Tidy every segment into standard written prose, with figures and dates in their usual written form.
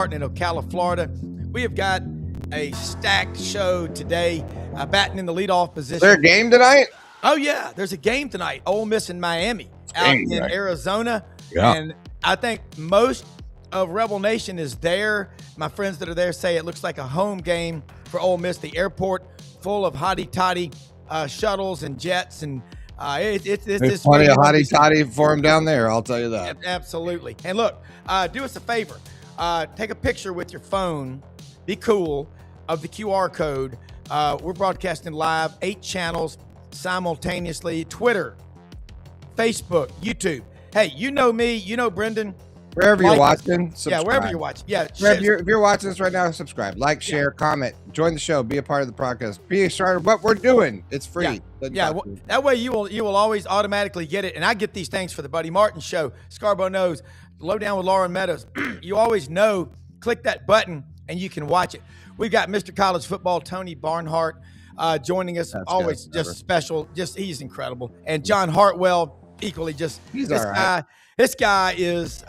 in Ocala, Florida. We have got a stacked show today. Batting in the leadoff position. Is there a game tonight? Oh yeah, there's a game tonight. Ole Miss and Miami out in Arizona, and I think most of Rebel Nation is there. My friends that are there say it looks like a home game for Ole Miss. The airport full of hotty-totty shuttles and jets, and there's plenty of hotty-totty for them down there. I'll tell you that. Absolutely. And look, do us a favor. Take a picture with your phone. Be cool of the QR code. We're broadcasting live, 8 channels simultaneously. Twitter, Facebook, YouTube. Hey, you know me. You know Brendan. Wherever you're watching, subscribe. Yeah, wherever you're watching. Yeah. If you're watching this right now, subscribe, like, share, comment, join the show, be a part of the podcast, be a starter. What we're doing, it's free. Yeah. That way you will always automatically get it. And I get these things for the Buddy Martin Show, Scarborough Knows, Lowdown with Lauren Meadows. You always know, click that button and you can watch it. We've got Mr. College Football, Tony Barnhart, joining us. That's always just special. He's incredible. And John Hartwell, equally just this guy is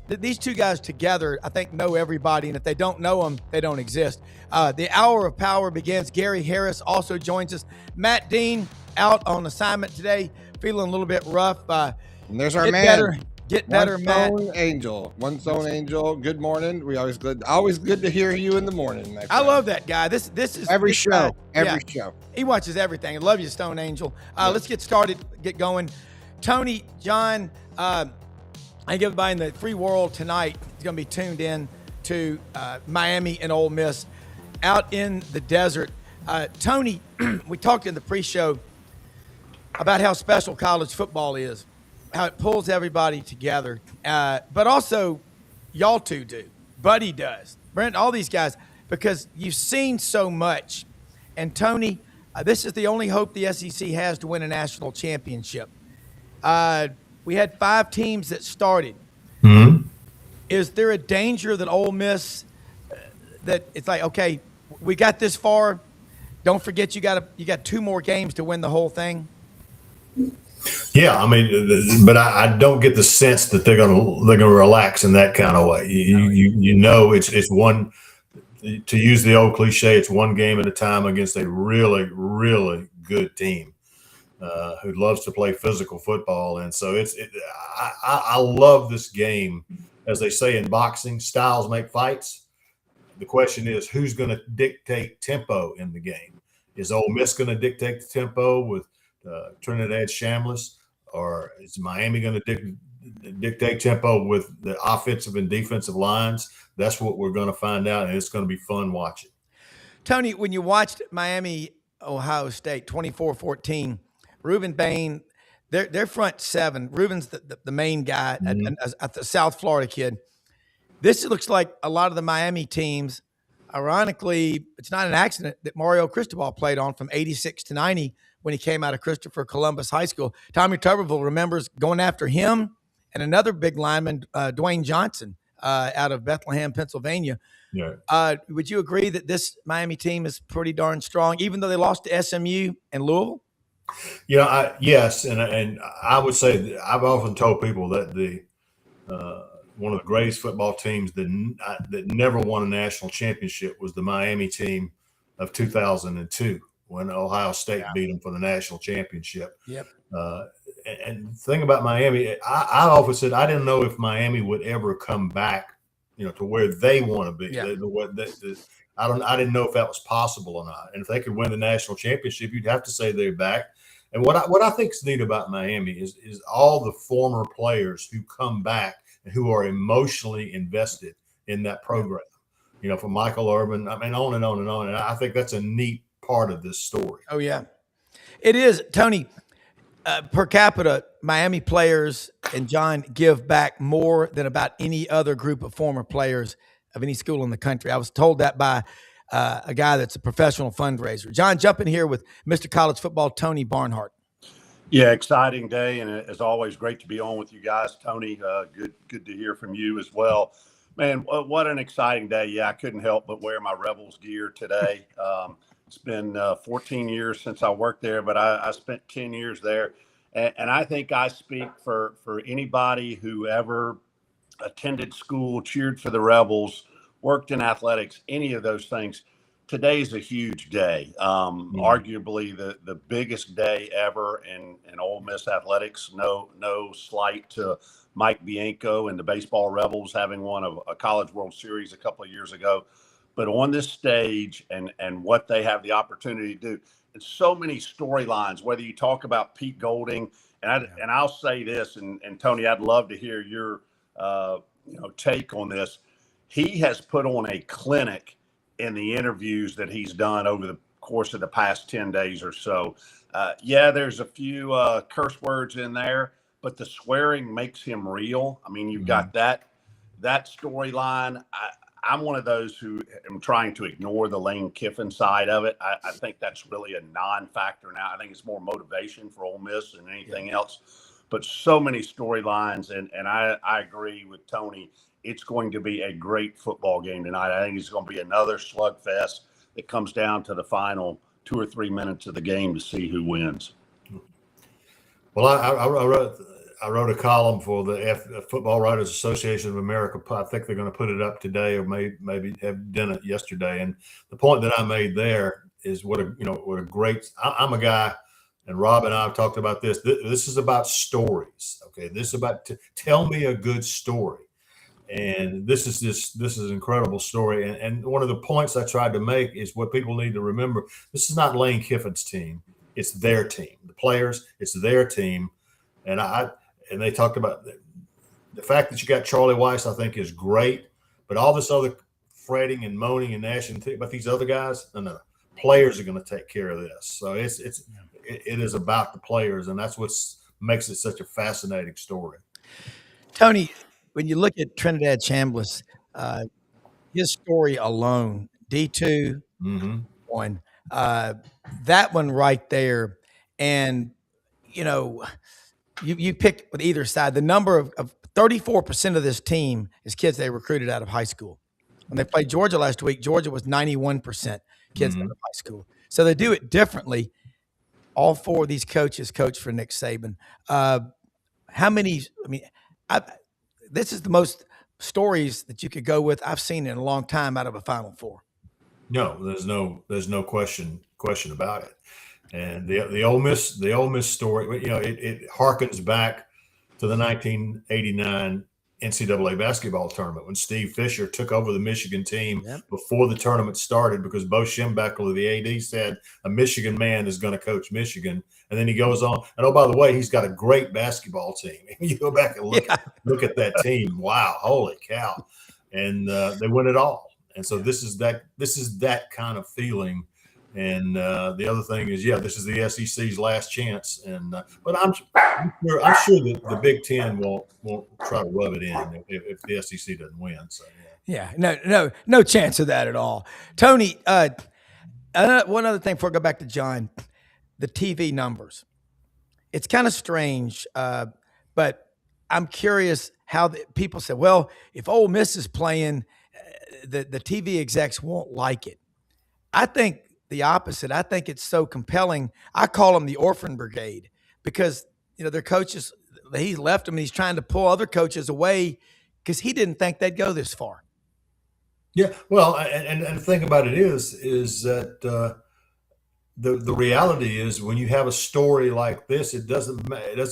these two guys together, I think, know everybody. And if they don't know them, they don't exist. The Hour of Power begins. Gary Harris also joins us. Matt Dean out on assignment today, feeling a little bit rough. And there's our man. Get better, Matt. One Zone Angel. Good morning. Always good to hear you in the morning. I love that guy. This is every show. Show. He watches everything. I love you, Stone Angel. Let's get started. Get going. Tony, John, I give everybody in the free world tonight is going to be tuned in to Miami and Ole Miss out in the desert. Tony, we talked in the pre-show about how special college football is, how it pulls everybody together. But also, y'all two do. Buddy does. Brent, all these guys, because you've seen so much. And Tony, this is the only hope the SEC has to win a national championship. We had 5 teams that started. Mm-hmm. Is there a danger that Ole Miss, that it's like, okay, we got this far. Don't forget you got 2 more games to win the whole thing? Yeah, I mean, but I don't get the sense that they're gonna relax in that kind of way. You know, it's one, to use the old cliche, it's one game at a time against a really, really good team who loves to play physical football. And so I love this game. As they say in boxing, styles make fights. The question is, who's going to dictate tempo in the game? Is Ole Miss going to dictate the tempo with Trinidad Shambliss, or is Miami going to dictate tempo with the offensive and defensive lines? That's what we're going to find out, and it's going to be fun watching. Tony, when you watched Miami, Ohio State, 24-14, Reuben Bain, their front 7, Reuben's the main guy, at the South Florida kid. This looks like a lot of the Miami teams. Ironically, it's not an accident that Mario Cristobal played on from 86 to 90 when he came out of Christopher Columbus High School. Tommy Tuberville remembers going after him and another big lineman, Dwayne Johnson, out of Bethlehem, Pennsylvania. Yeah. Would you agree that this Miami team is pretty darn strong, even though they lost to SMU and Louisville? Yes, and I would say that I've often told people that the one of the greatest football teams that never won a national championship was the Miami team of 2002 when Ohio State beat them for the national championship. Yep. And the thing about Miami, I often said I didn't know if Miami would ever come back, to where they want to be. Yeah. I didn't know if that was possible or not. And if they could win the national championship, you'd have to say they're back. And what I think is neat about Miami is all the former players who come back and who are emotionally invested in that program. From Michael Irvin, I mean, on and on and on. And I think that's a neat part of this story. Oh, yeah. It is. Tony, per capita, Miami players and John give back more than about any other group of former players of any school in the country. I was told that by a guy that's a professional fundraiser. John, jump in here with Mr. College Football, Tony Barnhart. Yeah, exciting day, and as always, great to be on with you guys. Tony, good to hear from you as well. Man, what an exciting day. Yeah, I couldn't help but wear my Rebels gear today. It's been 14 years since I worked there, but I spent 10 years there. And I think I speak for anybody who ever attended school, cheered for the Rebels, worked in athletics, any of those things, today's a huge day. Arguably the biggest day ever in Ole Miss athletics. No slight to Mike Bianco and the baseball Rebels having won a College World Series a couple of years ago. But on this stage and what they have the opportunity to do, and so many storylines, whether you talk about Pete Golding, and I'll say this, and Tony, I'd love to hear your take on this. He has put on a clinic in the interviews that he's done over the course of the past 10 days or so. There's a few curse words in there, but the swearing makes him real. I mean, you've got that storyline. I'm one of those who am trying to ignore the Lane Kiffin side of it. I think that's really a non-factor now. I think it's more motivation for Ole Miss than anything else. But so many storylines, and I agree with Tony. It's going to be a great football game tonight. I think it's going to be another slugfest that comes down to the final 2 or 3 minutes of the game to see who wins. Well, I wrote a column for the Football Writers Association of America. I think they're going to put it up today, or maybe have done it yesterday. And the point that I made there is what a great. I'm a guy, and Rob and I have talked about this. This is about stories. Okay, this is about tell me a good story. And this is an incredible story. And one of the points I tried to make is what people need to remember. This is not Lane Kiffin's team. It's their team. The players, it's their team. And they talked about the fact that you got Charlie Weiss, I think, is great. But all this other fretting and moaning and gnashing about these other guys, no. Players are going to take care of this. So it is about the players, and that's what makes it such a fascinating story. Tony, when you look at Trinidad Chambliss, his story alone, D2, one, that one right there, and you pick with either side. The number of 34% of this team is kids they recruited out of high school. When they played Georgia last week, Georgia was 91% kids out of high school. So they do it differently. All four of these coaches coach for Nick Saban. How many? This is the most stories that you could go with I've seen in a long time out of a Final Four. No, there's no question about it. And the Ole Miss story, it harkens back to the 1989 NCAA basketball tournament when Steve Fisher took over the Michigan team before the tournament started because Bo Schembechler, the AD, said a Michigan man is going to coach Michigan. And then he goes on. And, oh, by the way, he's got a great basketball team. You go back and look at that team. Wow, holy cow. And they win it all. And so this is that kind of feeling. And the other thing is, this is the SEC's last chance. And but I'm sure that the Big Ten won't try to rub it in if the SEC doesn't win. So no chance of that at all. Tony, one other thing before I go back to John, the TV numbers. It's kind of strange, but I'm curious how people say, well, if Ole Miss is playing, the TV execs won't like it. I think the opposite. I think it's so compelling. I call them the orphan brigade because, their coaches, he left them and he's trying to pull other coaches away because he didn't think they'd go this far. Yeah. Well, and the thing about it is that the reality is when you have a story like this, it doesn't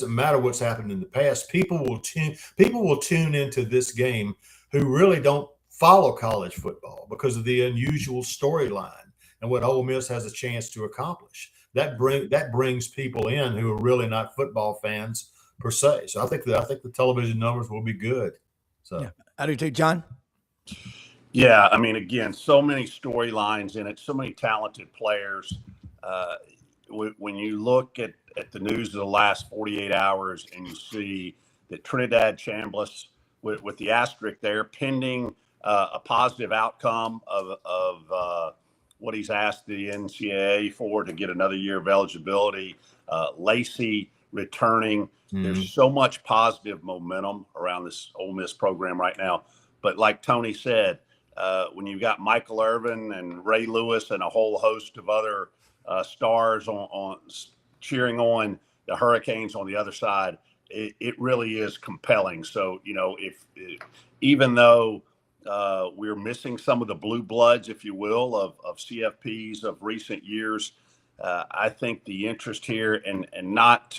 matter what's happened in the past. People will tune into this game who really don't follow college football because of the unusual storyline and what Ole Miss has a chance to accomplish. That brings people in who are really not football fans per se. So I think the television numbers will be good. So yeah, I do too, John. Yeah, again, so many storylines in it, so many talented players. When you look at the news of the last 48 hours and you see that Trinidad Chambliss with the asterisk there pending a positive outcome of what he's asked the NCAA for to get another year of eligibility. Lacey returning. There's so much positive momentum around this Ole Miss program right now. But like Tony said, when you've got Michael Irvin and Ray Lewis and a whole host of other stars on cheering on the Hurricanes on the other side, it really is compelling. So, if even though we're missing some of the blue bloods, if you will, of CFPs of recent years, I think the interest here, and not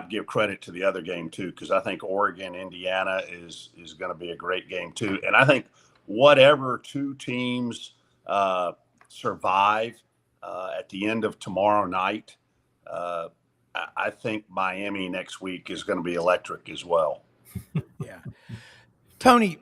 give credit to the other game too, because I think Oregon, Indiana is going to be a great game too. And I think whatever two teams survive at the end of tomorrow night, I think Miami next week is going to be electric as well. Yeah. Tony,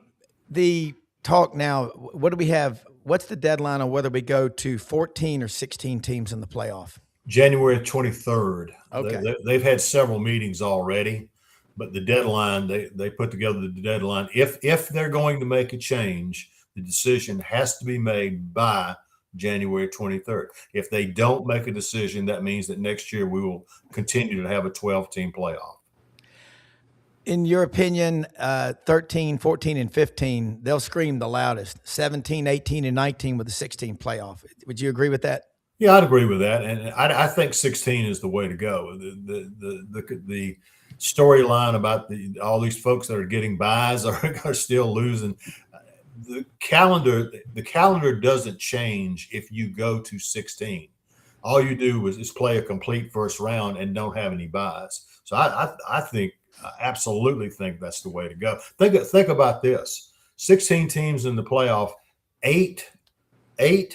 the talk now, what do we have? What's the deadline on whether we go to 14 or 16 teams in the playoff? January 23rd. Okay. They've had several meetings already, but the deadline, they put together the deadline. If they're going to make a change, the decision has to be made by January 23rd. If they don't make a decision, that means that next year we will continue to have a 12-team playoff. In your opinion, 13, 14, and 15, they'll scream the loudest. 17, 18, and 19 with a 16 playoff. Would you agree with that? Yeah, I'd agree with that, and I think 16 is the way to go. The storyline about all these folks that are getting buys are still losing. The calendar doesn't change if you go to 16. All you do is play a complete first round and don't have any buys. So I think absolutely think that's the way to go. Think about this: 16 teams in the playoff, eight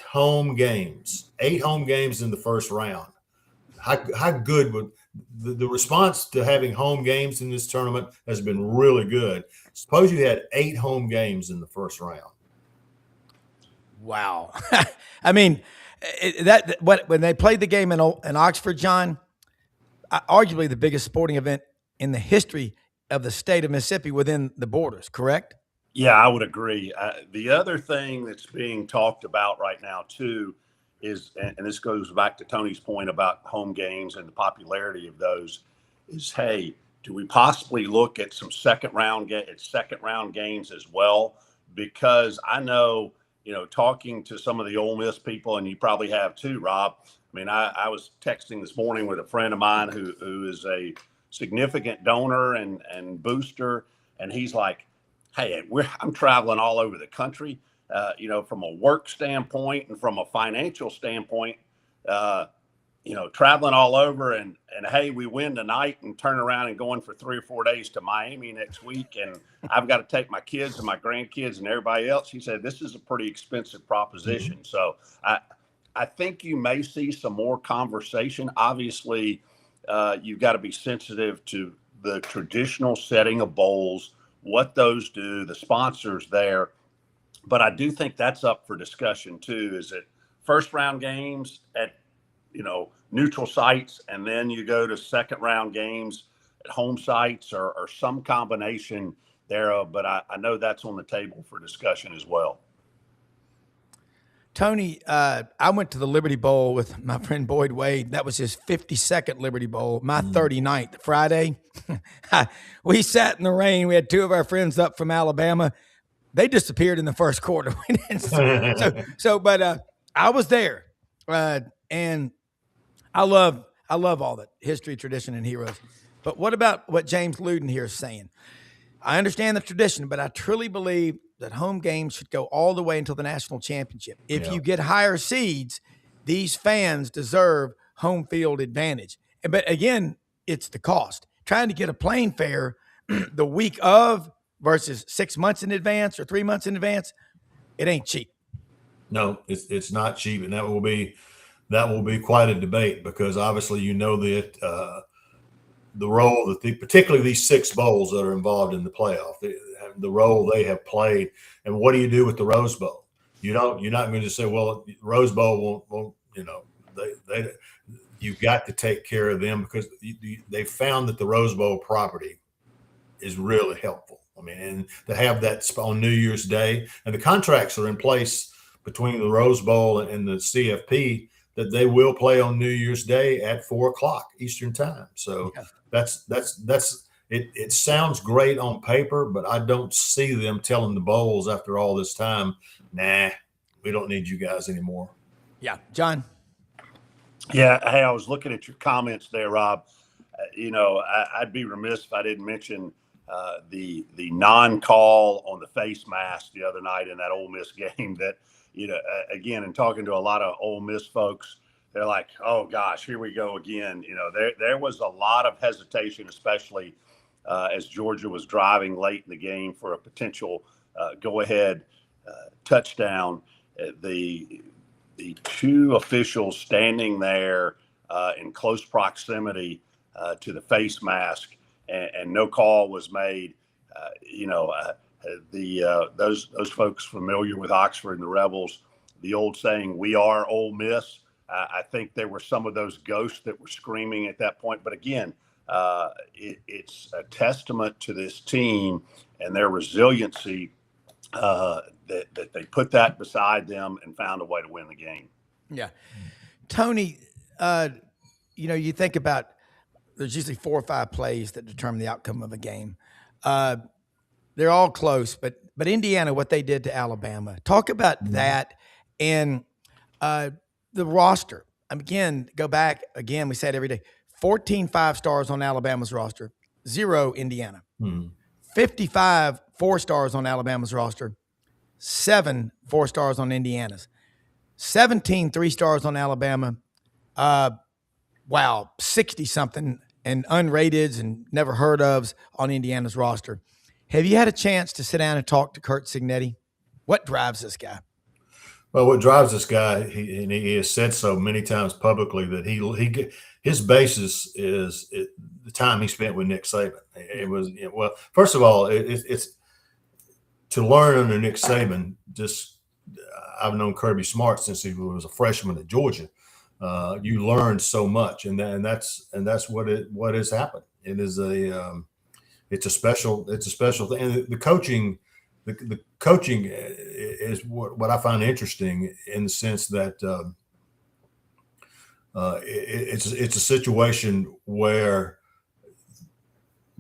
home games in the first round. How good would the response to having home games in this tournament has been really good. Suppose you had 8 home games in the first round. Wow. I mean, when they played the game in Oxford, John, arguably the biggest sporting event in the history of the state of Mississippi within the borders, correct? Yeah, I would agree. The other thing that's being talked about right now too is, and this goes back to Tony's point about home games and the popularity of those, is, hey, do we possibly look at some second round games as well? Because I know, talking to some of the Ole Miss people, and you probably have too, Rob. I mean, I was texting this morning with a friend of mine who is a significant donor and booster, and he's like, hey, I'm traveling all over the country, from a work standpoint and from a financial standpoint, traveling all over and hey, we win tonight and turn around and going for 3 or 4 days to Miami next week. And I've got to take my kids and my grandkids and everybody else. He said, this is a pretty expensive proposition. Mm-hmm. So I think you may see some more conversation. Obviously, you've got to be sensitive to the traditional setting of bowls, what those do, the sponsors there. But I do think that's up for discussion too. Is it first round games at, neutral sites, and then you go to second round games at home sites, or some combination thereof? But I know that's on the table for discussion as well. Tony, I went to the Liberty Bowl with my friend Boyd Wade. That was his 52nd Liberty Bowl, my 39th Friday. We sat in the rain. We had 2 of our friends up from Alabama. They disappeared in the first quarter. But I was there, and I love all that history, tradition, and heroes. But what about what James Luden here is saying? I understand the tradition, but I truly believe that home games should go all the way until the national championship. If you get higher seeds, these fans deserve home field advantage. But again, it's the cost. Trying to get a plane fare the week of versus 6 months in advance or 3 months in advance, it ain't cheap. No, it's not cheap, and that will be quite a debate, because obviously that the role that particularly these 6 bowls that are involved in the playoff, the role they have played, and what do you do with the Rose Bowl? You're not going to say, well, Rose Bowl won't you've got to take care of them, because they found that the Rose Bowl property is really helpful. I mean, and to have that on New Year's Day, and the contracts are in place between the Rose Bowl and the CFP that they will play on New Year's Day at 4:00 Eastern time. So that's it sounds great on paper, but I don't see them telling the bowls after all this time, nah, we don't need you guys anymore. Yeah. John? Yeah. Hey, I was looking at your comments there, Rob. I'd be remiss if I didn't mention the non-call on the face mask the other night in that Ole Miss game. That again, in talking to a lot of Ole Miss folks, they're like, "Oh gosh, here we go again." There was a lot of hesitation, especially as Georgia was driving late in the game for a potential go-ahead touchdown. The two officials standing there in close proximity to the face mask, and no call was made. Those folks familiar with Oxford and the Rebels, the old saying, "We are Ole Miss." I think there were some of those ghosts that were screaming at that point. But again, it's a testament to this team and their resiliency that they put that beside them and found a way to win the game. Yeah. Tony, you think about there's usually 4 or 5 plays that determine the outcome of a game. They're all close, but Indiana, what they did to Alabama, talk about that and the roster. Again, go back again. We say it every day. 14 5-stars on Alabama's roster, 0 Indiana. 55 4-stars on Alabama's roster, 7 4-stars on Indiana's. 17 3-stars on Alabama. 60-something and unrateds and never heard ofs on Indiana's roster. Have you had a chance to sit down and talk to Curt Cignetti? What drives this guy? Well, what drives this guy, he has said so many times publicly that his basis is the time he spent with Nick Saban. It was first of all, it's to learn under Nick Saban. I've known Kirby Smart since he was a freshman at Georgia. You learn so much, and that's what has happened. It is it's a special thing. And the coaching is what I find interesting in the sense that it's a situation where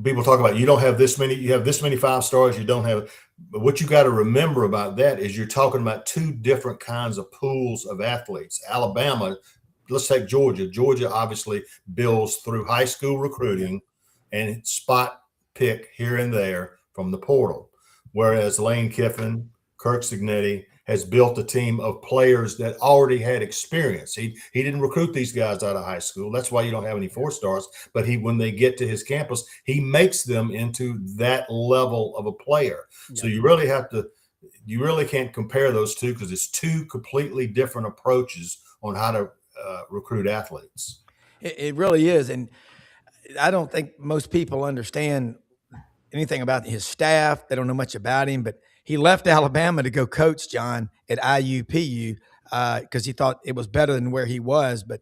people talk about you have this many 5-stars, you don't have. But what you got to remember about that is you're talking about 2 different kinds of pools of athletes. Alabama, let's take Georgia. Georgia obviously builds through high school recruiting and spot pick here and there from the portal. Whereas Lane Kiffin, Curt Cignetti has built a team of players that already had experience. He didn't recruit these guys out of high school. That's why you don't have any 4-stars. But when they get to his campus, he makes them into that level of a player. Yeah. So you really can't compare those two because it's 2 completely different approaches on how to recruit athletes. It really is. And I don't think most people understand anything about his staff. They don't know much about him, but he left Alabama to go coach, John, at IUPU because he thought it was better than where he was. But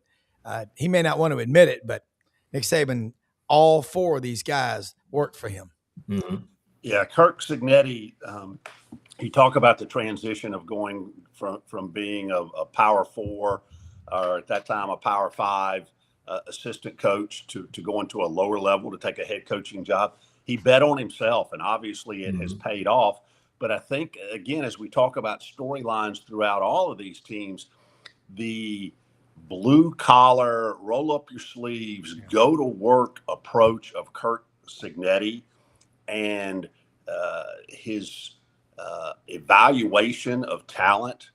he may not want to admit it, but Nick Saban, all 4 of these guys worked for him. Mm-hmm. Yeah, Curt Cignetti, he talked about the transition of going from being a Power 4 or at that time a Power 5 assistant coach to going to a lower level to take a head coaching job. He bet on himself, and obviously it has paid off. But I think, again, as we talk about storylines throughout all of these teams, the blue-collar, roll-up-your-sleeves, go-to-work approach of Curt Cignetti and his evaluation of talent,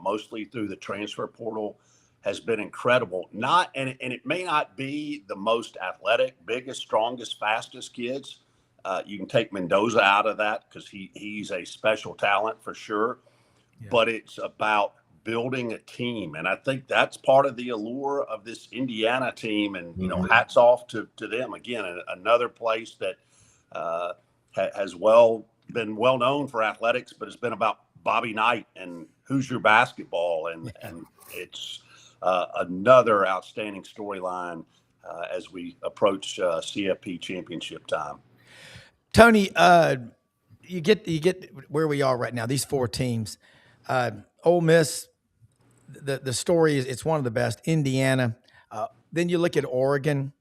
mostly through the transfer portal, has been incredible. And it may not be the most athletic, biggest, strongest, fastest kids. You can take Mendoza out of that because he's a special talent for sure. Yeah. But it's about building a team. And I think that's part of the allure of this Indiana team. And, hats off to them. Again, another place that has been well known for athletics, but it's been about Bobby Knight and Hoosier basketball. And it's another outstanding storyline as we approach CFP championship time. Tony, you get where we are right now. These 4 teams, Ole Miss. The story is it's one of the best. Indiana. Then you look at Oregon,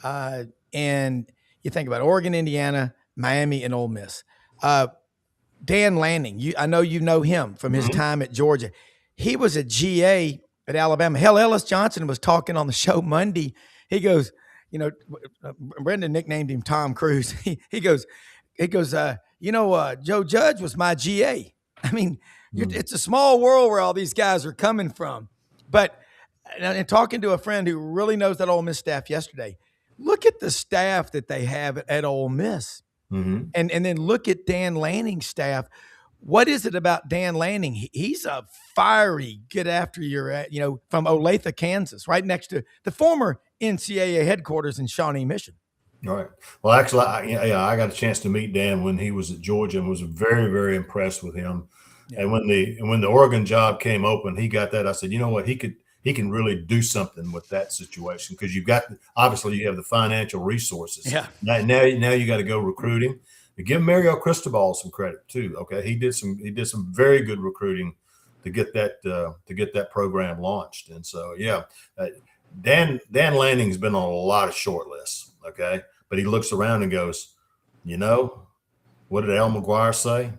and you think about Oregon, Indiana, Miami, and Ole Miss. Dan Lanning, I know you know him from his time at Georgia. He was a GA at Alabama. Hell, Ellis Johnson was talking on the show Monday. He goes, Brendan nicknamed him Tom Cruise. He goes, Joe Judge was my GA. I mean, it's a small world where all these guys are coming from. But and talking to a friend who really knows that Ole Miss staff yesterday, look at the staff that they have at Ole Miss. Mm-hmm. And then look at Dan Lanning's staff. What is it about Dan Lanning? He's a fiery, get after your, from Olathe, Kansas, right next to the former NCAA headquarters in Shawnee Mission. All right. Well, actually, I got a chance to meet Dan when he was at Georgia and was very, very impressed with him. Yeah. And when the Oregon job came open, he got that. I said, you know what, he can really do something with that situation because you have the financial resources. Yeah. Now you got to go recruiting. Give Mario Cristobal some credit too. Okay, he did some very good recruiting to get that program launched. And so Dan Lanning's been on a lot of short lists. Okay, but he looks around and goes, what did Al McGuire say?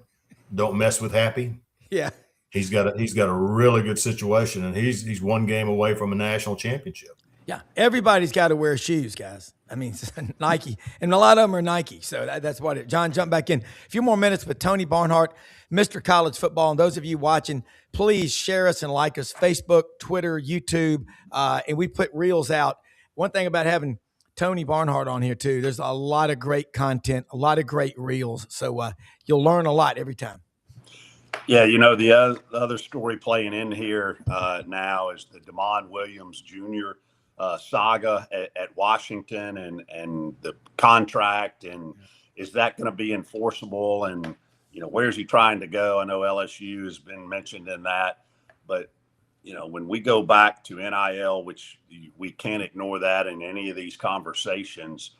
Don't mess with happy. Yeah. He's got a really good situation, and he's one game away from a national championship. Yeah, everybody's got to wear shoes, guys. I mean, Nike, and a lot of them are Nike. So that's what it. John, jump back in. A few more minutes with Tony Barnhart, Mr. College Football. And those of you watching, please share us and like us, Facebook, Twitter, YouTube, and we put reels out. One thing about having Tony Barnhart on here too, there's a lot of great content, a lot of great reels. So you'll learn a lot every time. Yeah, the other story playing in here now is the DeMond Williams Jr. Saga at Washington and the contract, and is that going to be enforceable? And where's he trying to go? I know LSU has been mentioned in that, but when we go back to NIL, which we can't ignore that in any of these conversations,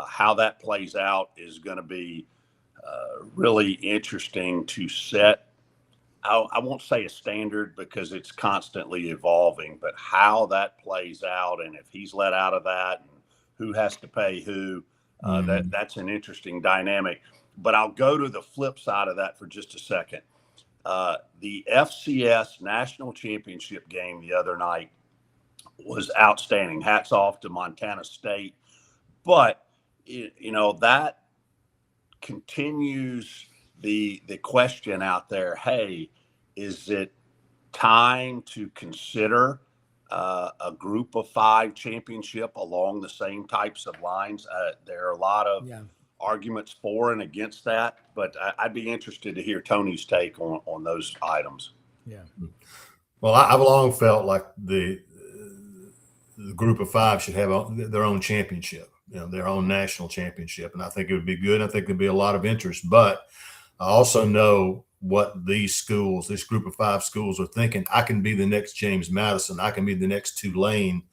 how that plays out is going to be really interesting to set. I won't say a standard because it's constantly evolving, but how that plays out and if he's let out of that and who has to pay who, that's an interesting dynamic. But I'll go to the flip side of that for just a second. The FCS National Championship game the other night was outstanding. Hats off to Montana State. But, that continues the question out there, hey, is it time to consider a group of 5 championship along the same types of lines? There are a lot of arguments for and against that, but I'd be interested to hear Tony's take on those items. Yeah. Well, I've long felt like the group of 5 should have their own championship, their own national championship. And I think it would be good. I think there'd be a lot of interest, but I also know what this group of 5 schools are thinking. I can be the next James Madison. I can be the next Tulane,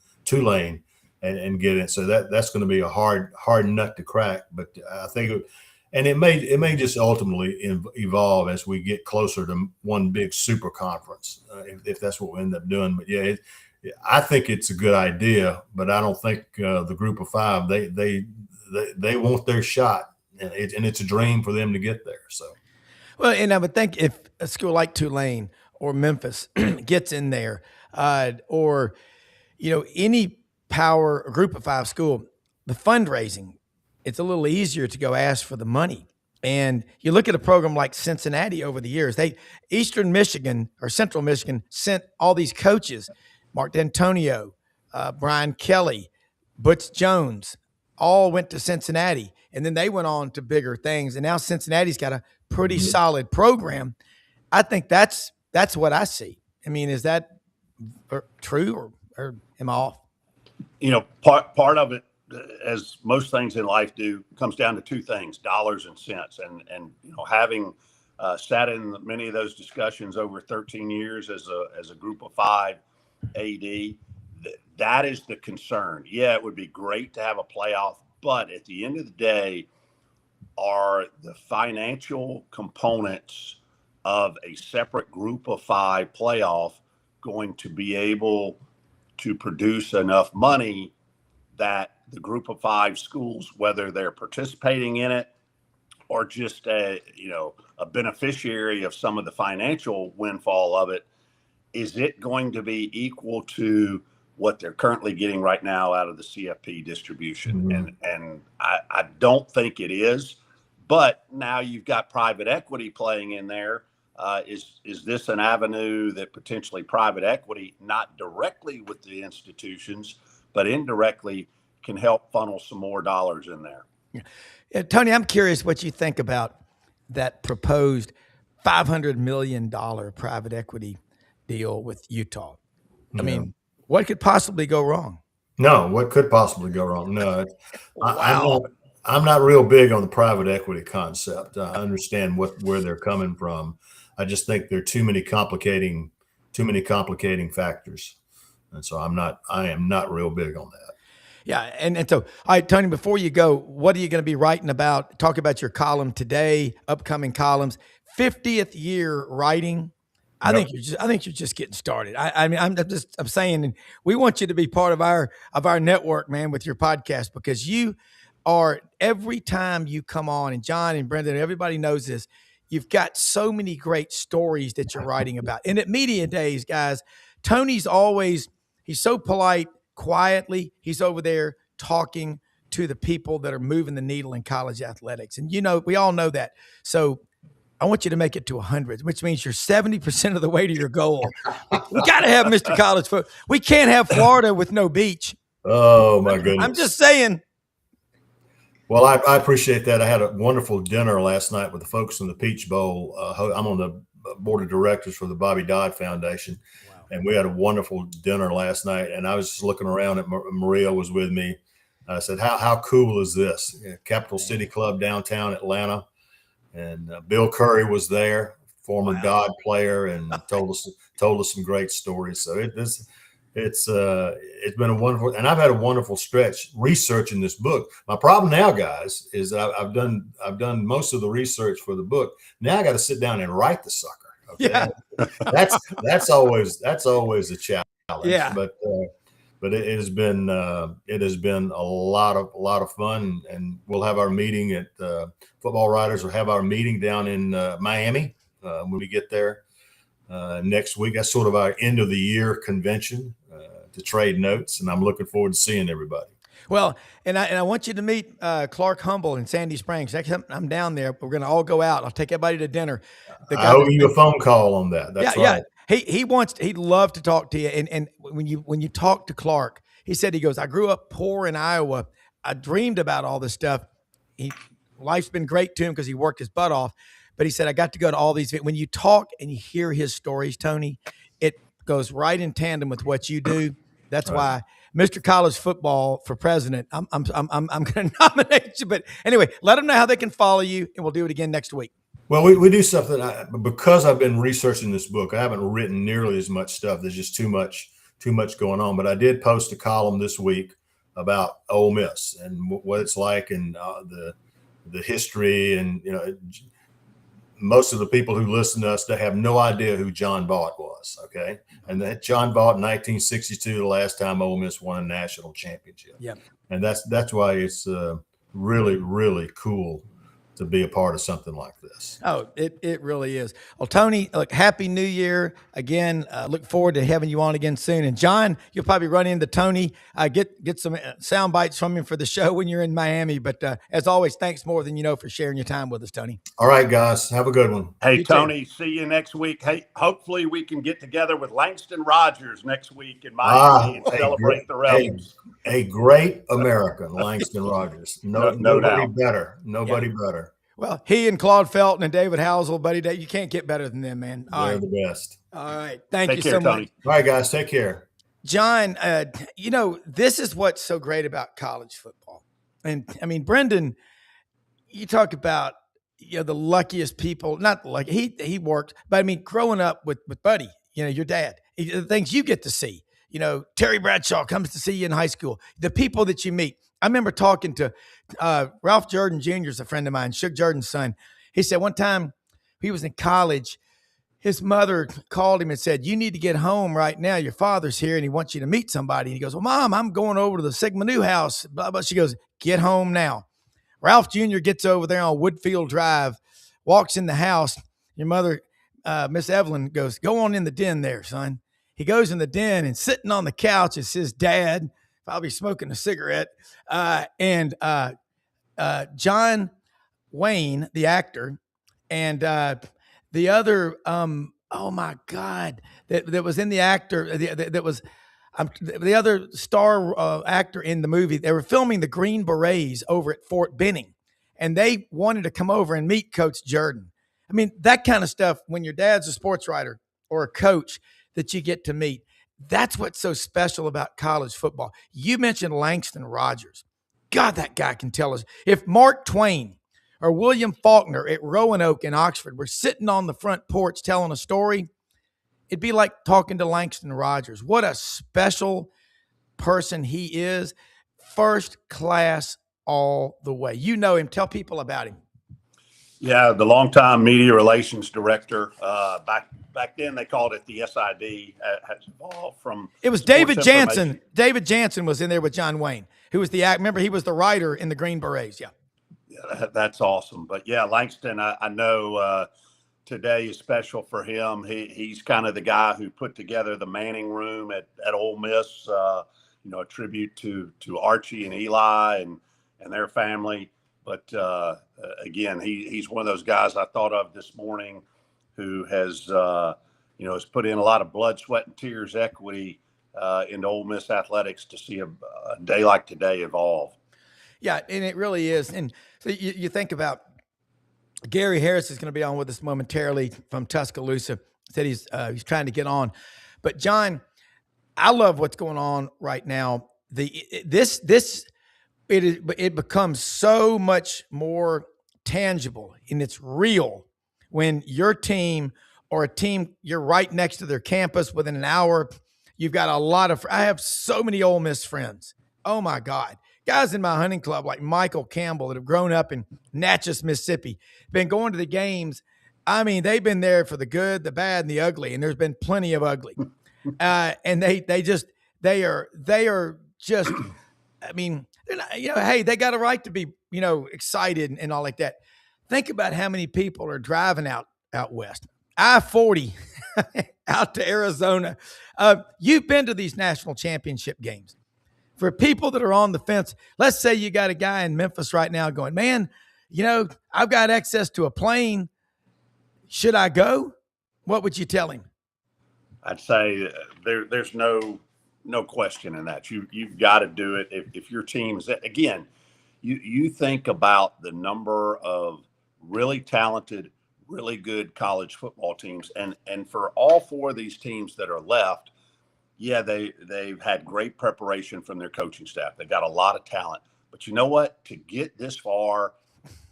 and get it. So that's going to be a hard nut to crack. But I think, it may just ultimately evolve as we get closer to one big super conference, if that's what we end up doing. But I think it's a good idea. But I don't think the group of 5 they want their shot. And it's a dream for them to get there. So, well, and I would think if a school like Tulane or Memphis gets in there, or any power or group of 5 school, the fundraising, it's a little easier to go ask for the money. And you look at a program like Cincinnati over the years, Eastern Michigan or Central Michigan sent all these coaches, Mark D'Antonio, Brian Kelly, Butch Jones, all went to Cincinnati. And then they went on to bigger things. And now Cincinnati's got a pretty solid program. I think that's what I see. I mean, is that true or am I off? Part of it, as most things in life do, comes down to 2 things: dollars and cents. And having sat in many of those discussions over 13 years as a group of 5 AD, that is the concern. Yeah, it would be great to have a playoff. But at the end of the day, are the financial components of a separate group of 5 playoff going to be able to produce enough money that the group of 5 schools, whether they're participating in it or just a beneficiary of some of the financial windfall of it, is it going to be equal to what they're currently getting right now out of the CFP distribution. Mhm. And I don't think it is. But now you've got private equity playing in there. Is this an avenue that potentially private equity, not directly with the institutions, but indirectly, can help funnel some more dollars in there? Yeah, Tony, I'm curious what you think about that proposed $500 million private equity deal with Utah. I Yeah. mean, what could possibly go wrong? No, what could possibly go wrong? No, Wow. I'm not real big on the private equity concept. I understand where they're coming from. I just think there are too many complicating factors, and so I am not real big on that. Yeah, and so, all right, Tony, before you go, what are you going to be writing about? Talk about your column today, upcoming columns, 50th year writing. I Yep. think you're just getting started. I mean, I'm saying, and we want you to be part of our network, man, with your podcast, because you are, every time you come on, and John and Brendan, everybody knows this. You've got so many great stories that you're writing about. And at Media Days, guys, Tony's always, he's so polite, quietly, he's over there talking to the people that are moving the needle in college athletics. And, we all know that. So I want you to make it to 100, which means you're 70% of the way to your goal. We got to have Mr. College football. We can't have Florida with no beach. Oh my goodness! I'm just saying. Well, I appreciate that. I had a wonderful dinner last night with the folks in the Peach Bowl. I'm on the board of directors for the Bobby Dodd Foundation. Wow. And we had a wonderful dinner last night. And I was just looking around at Maria was with me. I said, how cool is this? Capital City Club, downtown Atlanta. And Bill Curry was there, former Dodd player, and told us some great stories. So it's been a wonderful, and I've had a wonderful stretch researching this book. My problem now, guys, is that I've done most of the research for the book. Now I got to sit down and write the sucker. Okay? Yeah. that's always a challenge. Yeah. But it has been a lot of fun, and we'll have our meeting at Football Writers will have our meeting down in Miami when we get there next week. That's sort of our end of the year convention to trade notes, and I'm looking forward to seeing everybody. Well, and I want you to meet Clark Humble in Sandy Springs. Next time I'm down there, we're going to all go out. I'll take everybody to dinner. I owe you a phone call on that. That's right. Yeah. He'd love to talk to you. And when you talk to Clark, he said, he goes, I grew up poor in Iowa. I dreamed about all this stuff. Life's been great to him because he worked his butt off. But he said, I got to go to all these. When you talk and you hear his stories, Tony, it goes right in tandem with what you do. That's why Mr. College Football for president, I'm going to nominate you. But anyway, let them know how they can follow you, and we'll do it again next week. Well, we do something because I've been researching this book. I haven't written nearly as much stuff. There's just too much going on. But I did post a column this week about Ole Miss and what it's like, and the history, and most of the people who listen to us, they have no idea who John Vaught was. Okay. And that John Vaught in 1962, the last time Ole Miss won a national championship. Yeah. And that's why it's really, really cool to be a part of something like this. Oh, it really is. Well, Tony, look, Happy New Year again. Look forward to having you on again soon. And John, you'll probably run into Tony. Get some sound bites from him for the show when you're in Miami. But as always, thanks more than you know for sharing your time with us, Tony. All right, guys, have a good one. Hey, You Tony, see you next week. Hey, hopefully we can get together with Langston Rogers next week in Miami and celebrate the Rebels. A great American, Langston Rogers. Nobody doubt. better. Nobody better. Well, he and Claude Felton and David Housel, buddy, you can't get better than them, man. All They're right. the best. All right. Thank Take you care, so Tony. much. All right, guys, take care. John, this is what's so great about college football. And I mean, Brendan, you talk about, the luckiest people, not like he worked, but I mean, growing up with Buddy, your dad, the things you get to see, Terry Bradshaw comes to see you in high school, the people that you meet. I remember talking to Ralph Jordan Jr. is a friend of mine, Shook Jordan's son. He said one time he was in college, his mother called him and said, you need to get home right now. Your father's here and he wants you to meet somebody. And he goes, well, Mom, I'm going over to the Sigma Nu house. Blah, blah. She goes, get home now. Ralph Jr. gets over there on Woodfield Drive, walks in the house. Your mother, Miss Evelyn, goes, go on in the den there, son. He goes in the den, and sitting on the couch is his dad, probably smoking a cigarette, and John Wayne, the actor, and the other, oh my God, that was in the actor, that was the other star actor in the movie. They were filming the Green Berets over at Fort Benning, and they wanted to come over and meet Coach Jordan. I mean, that kind of stuff, when your dad's a sports writer or a coach that you get to meet, that's what's so special about college football. You mentioned Langston Rogers. God, that guy can tell us. If Mark Twain or William Faulkner at Roanoke in Oxford were sitting on the front porch telling a story, it'd be like talking to Langston Rogers. What a special person he is. First class all the way. You know him. Tell people about him. Yeah, the longtime media relations director. Back then they called it the SID. Has evolved from. It was David Jansen. David Jansen was in there with John Wayne, who was the act. Remember, he was the writer in the Green Berets. Yeah. That's awesome. But yeah, Langston, I know today is special for him. He's kind of the guy who put together the Manning room at Ole Miss. A tribute to Archie and Eli and their family. But again, he's one of those guys I thought of this morning who has has put in a lot of blood, sweat, and tears equity into Ole Miss athletics to see a day like today evolve. Yeah, and it really is. And so you think about Gary Harris is going to be on with us momentarily from Tuscaloosa. Said he's trying to get on. But John, I love what's going on right now. It becomes so much more tangible and it's real when your team or a team, you're right next to their campus within an hour. You've got a lot of, I have so many Ole Miss friends. Oh my God. Guys in my hunting club like Michael Campbell that have grown up in Natchez, Mississippi, been going to the games. I mean, they've been there for the good, the bad, and the ugly, and there's been plenty of ugly. And they are just, I mean, they're not, hey, they got a right to be, excited and all like that. Think about how many people are driving out west. I-40 out to Arizona. You've been to these national championship games. For people that are on the fence, let's say you got a guy in Memphis right now going, man, I've got access to a plane. Should I go? What would you tell him? I'd say there's no question in that. You've got to do it. If your team's, again, you think about the number of really talented, really good college football teams. And for all four of these teams that are left, yeah, they've had great preparation from their coaching staff. They've got a lot of talent. But you know what? To get this far,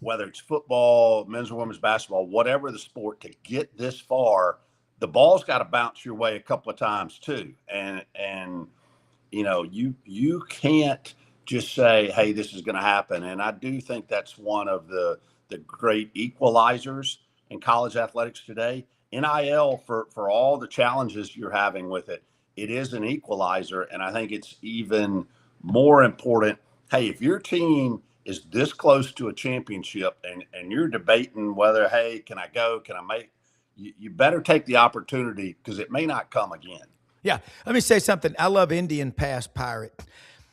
whether it's football, men's or women's basketball, whatever the sport, to get this far, the ball's got to bounce your way a couple of times too. And you can't just say, hey, this is going to happen. And I do think that's one of the great equalizers in college athletics today. NIL, for all the challenges you're having with it, it is an equalizer. And I think it's even more important. Hey, if your team is this close to a championship and you're debating whether, hey, can I go? Can I make? You better take the opportunity because it may not come again. Yeah. Let me say something. I love Indian Pass Pirate.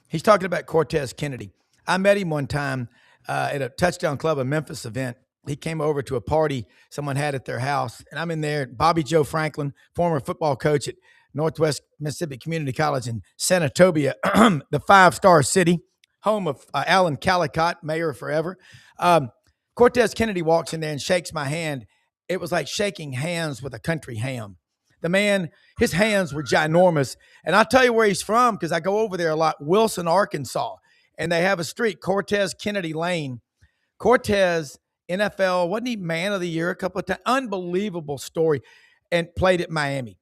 He's talking about Cortez Kennedy. I met him one time at a Touchdown Club of Memphis event. He came over to a party someone had at their house, and I'm in there. Bobby Joe Franklin, former football coach at Northwest Mississippi Community College in Senatobia, the five-star city, home of Alan Callicott, mayor forever. Cortez Kennedy walks in there and shakes my hand. It was like shaking hands with a country ham. The man, his hands were ginormous. And I'll tell you where he's from because I go over there a lot, Wilson, Arkansas. And they have a street, Cortez Kennedy Lane. Cortez, NFL, wasn't he man of the year a couple of times? Unbelievable story. And played at Miami.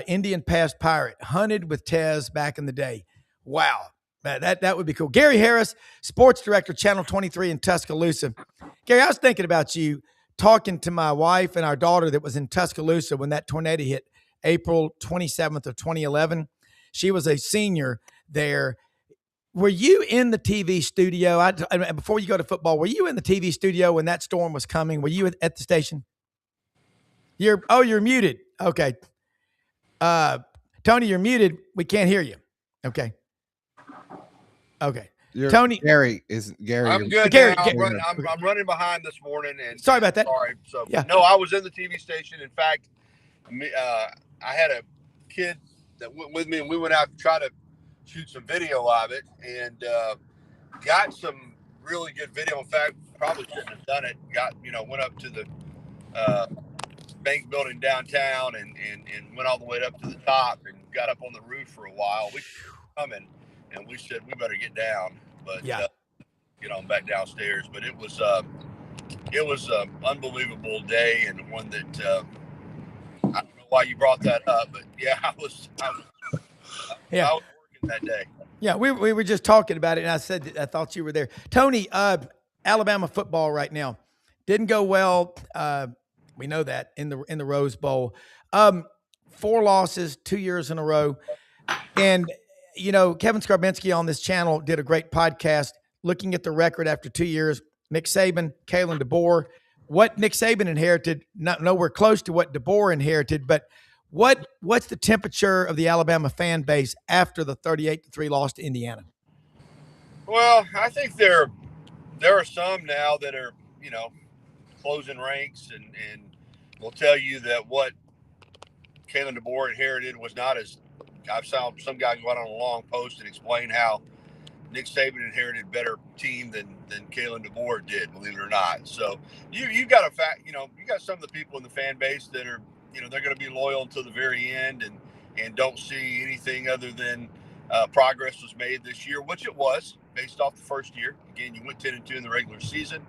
Indian Pass Pirate, hunted with Tez back in the day. Wow. That would be cool. Gary Harris, sports director, Channel 23 in Tuscaloosa. Gary, I was thinking about you talking to my wife and our daughter that was in Tuscaloosa when that tornado hit April 27th of 2011. She was a senior there. Were you in the TV studio? Before you go to football, were you in the TV studio when that storm was coming? Were you at the station? You're muted. Okay. Tell Tony, you're muted. We can't hear you. Okay. Tony. Gary. I'm good Gary, now. Gary. I'm running behind this morning, and Sorry about that. Sorry. So Yeah. no, I was in the TV station. In fact, I had a kid that went with me, and we went out to try to shoot some video of it, and got some really good video. In fact, probably shouldn't have done it. Went up to the bank building downtown and went all the way up to the top and got up on the roof for a while. We coming, and we said we better get down, but get on back downstairs. But it was an unbelievable day, and one that I don't know why you brought that up, but I was working that day. Yeah, we were just talking about it, and I said that I thought you were there. Tony, Alabama football right now didn't go well. We know that in the Rose Bowl, 4 losses, 2 years in a row, and Kevin Skarbinski on this channel did a great podcast looking at the record after 2 years. Nick Saban, Kalen DeBoer, what Nick Saban inherited, nowhere close to what DeBoer inherited, but what's the temperature of the Alabama fan base after the 38-3 loss to Indiana? Well, I think there are some now that are, closing ranks and will tell you that what Kalen DeBoer inherited was not as – I've saw some guy go out on a long post and explain how Nick Saban inherited a better team than Kalen DeBoer did, believe it or not. So you got you got some of the people in the fan base that are, they're going to be loyal until the very end and don't see anything other than progress was made this year, which it was based off the first year. Again, you went 10-2 in the regular season.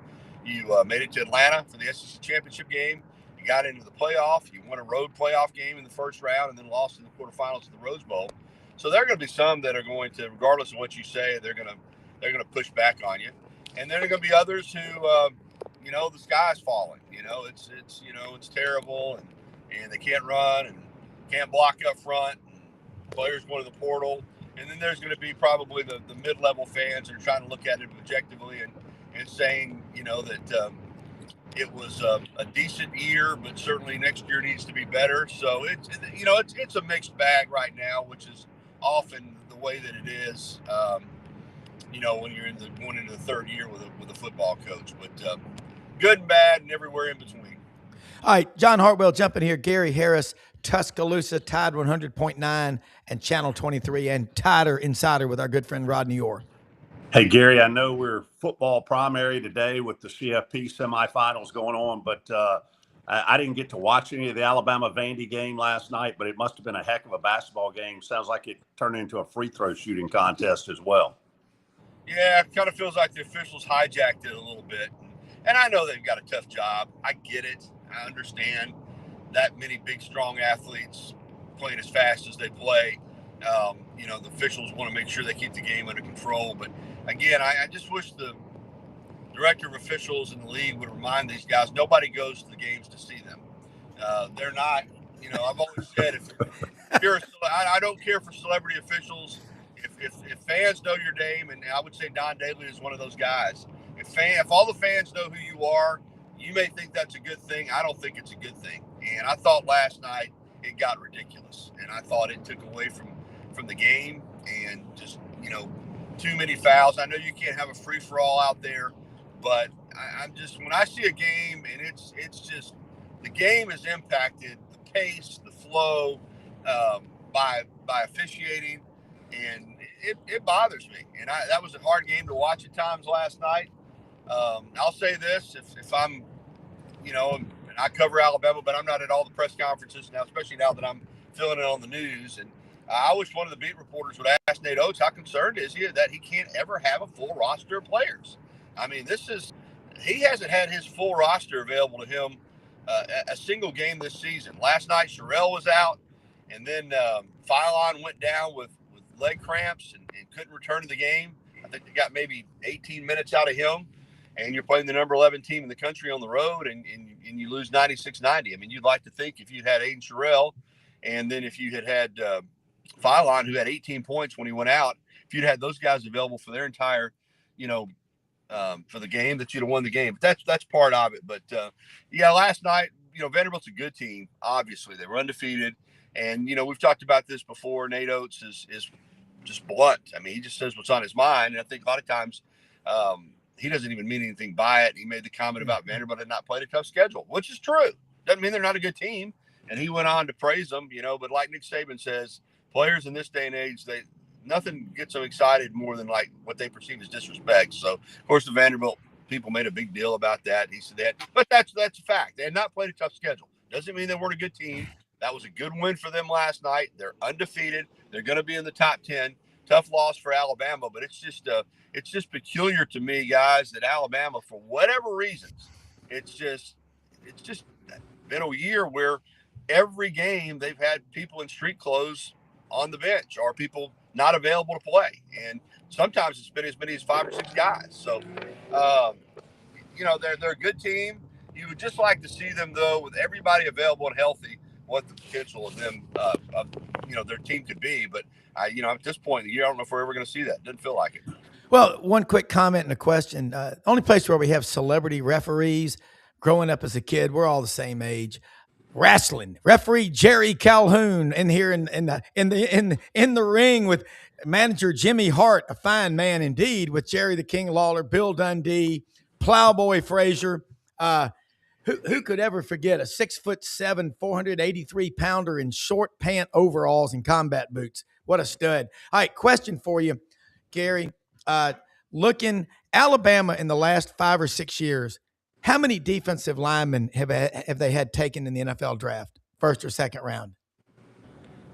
You made it to Atlanta for the SEC championship game. You got into the playoff. You won a road playoff game in the first round and then lost in the quarterfinals of the Rose Bowl. So there are going to be some that are going to, regardless of what you say, they're going to push back on you. And then there are going to be others who, the sky's falling. It's terrible and they can't run and can't block up front. And players going to the portal. And then there's going to be probably the mid-level fans that are trying to look at it objectively and saying, that it was a decent year, but certainly next year needs to be better. So it's a mixed bag right now, which is often the way that it is. When you're going into the third year with a football coach, but good and bad and everywhere in between. All right, John Hartwell jumping here. Gary Harris, Tuscaloosa, Tide 100.9 and Channel 23, and Tider Insider with our good friend Rodney Orr. Hey, Gary, I know we're football primary today with the CFP semifinals going on, but I didn't get to watch any of the Alabama-Vandy game last night, but it must have been a heck of a basketball game. Sounds like it turned into a free throw shooting contest as well. Yeah, it kind of feels like the officials hijacked it a little bit. And I know they've got a tough job. I get it. I understand that many big, strong athletes playing as fast as they play. The officials want to make sure they keep the game under control. But again, I just wish the director of officials in the league would remind these guys, nobody goes to the games to see them. They're not, I've always said, if you're, I don't care for celebrity officials. If fans know your name, and I would say Don Daly is one of those guys. If all the fans know who you are, you may think that's a good thing. I don't think it's a good thing. And I thought last night it got ridiculous, and I thought it took away from the game and just too many fouls. I know you can't have a free for all out there, but I'm just, when I see a game and it's just, the game is impacted, the pace, the flow by officiating, and it bothers me. And that was a hard game to watch at times last night. I'll say this, if I'm, and I cover Alabama, but I'm not at all the press conferences now, especially now that I'm filling it on the news. And I wish one of the beat reporters would ask Nate Oates, how concerned is he that he can't ever have a full roster of players? I mean, he hasn't had his full roster available to him a single game this season. Last night, Sherelle was out, and then Philon went down with leg cramps and couldn't return to the game. I think they got maybe 18 minutes out of him, and you're playing the number 11 team in the country on the road, and you lose 96-90. I mean, you'd like to think if you'd had Aiden Sherelle, and then if you had Philon, who had 18 points when he went out, if you'd had those guys available for their entire, for the game, that you'd have won the game. But that's part of it. But last night Vanderbilt's a good team. Obviously, they were undefeated, and we've talked about this before. Nate Oates is just blunt. I mean, he just says what's on his mind, and I think a lot of times he doesn't even mean anything by it. He made the comment about Vanderbilt had not played a tough schedule, which is true. Doesn't mean they're not a good team. And he went on to praise them, but like Nick Saban says, players in this day and age, nothing gets them excited more than like what they perceive as disrespect. So, of course, the Vanderbilt people made a big deal about that. He said that, but that's a fact. They had not played a tough schedule. Doesn't mean they weren't a good team. That was a good win for them last night. They're undefeated. They're going to be in the top 10. Tough loss for Alabama, but it's just peculiar to me, guys, that Alabama, for whatever reasons, it's just been a year where every game they've had people in street clothes on the bench or people not available to play. And sometimes it's been as many as 5 or 6 guys. So, they're a good team. You would just like to see them, though, with everybody available and healthy, what the potential of them, their team could be. But, at this point in the year, I don't know if we're ever going to see that. Doesn't feel like it. Well, one quick comment and a question. Only place where we have celebrity referees. Growing up as a kid, we're all the same age. Wrestling referee Jerry Calhoun in here in the ring with manager Jimmy Hart, a fine man indeed, with Jerry the King Lawler, Bill Dundee, Plowboy Frazier. Who could ever forget a 6'7", 483-pounder in short pant overalls and combat boots? What a stud! All right, question for you, Gary. Looking Alabama in the last 5 or 6 years. How many defensive linemen have they had taken in the NFL draft, first or second round?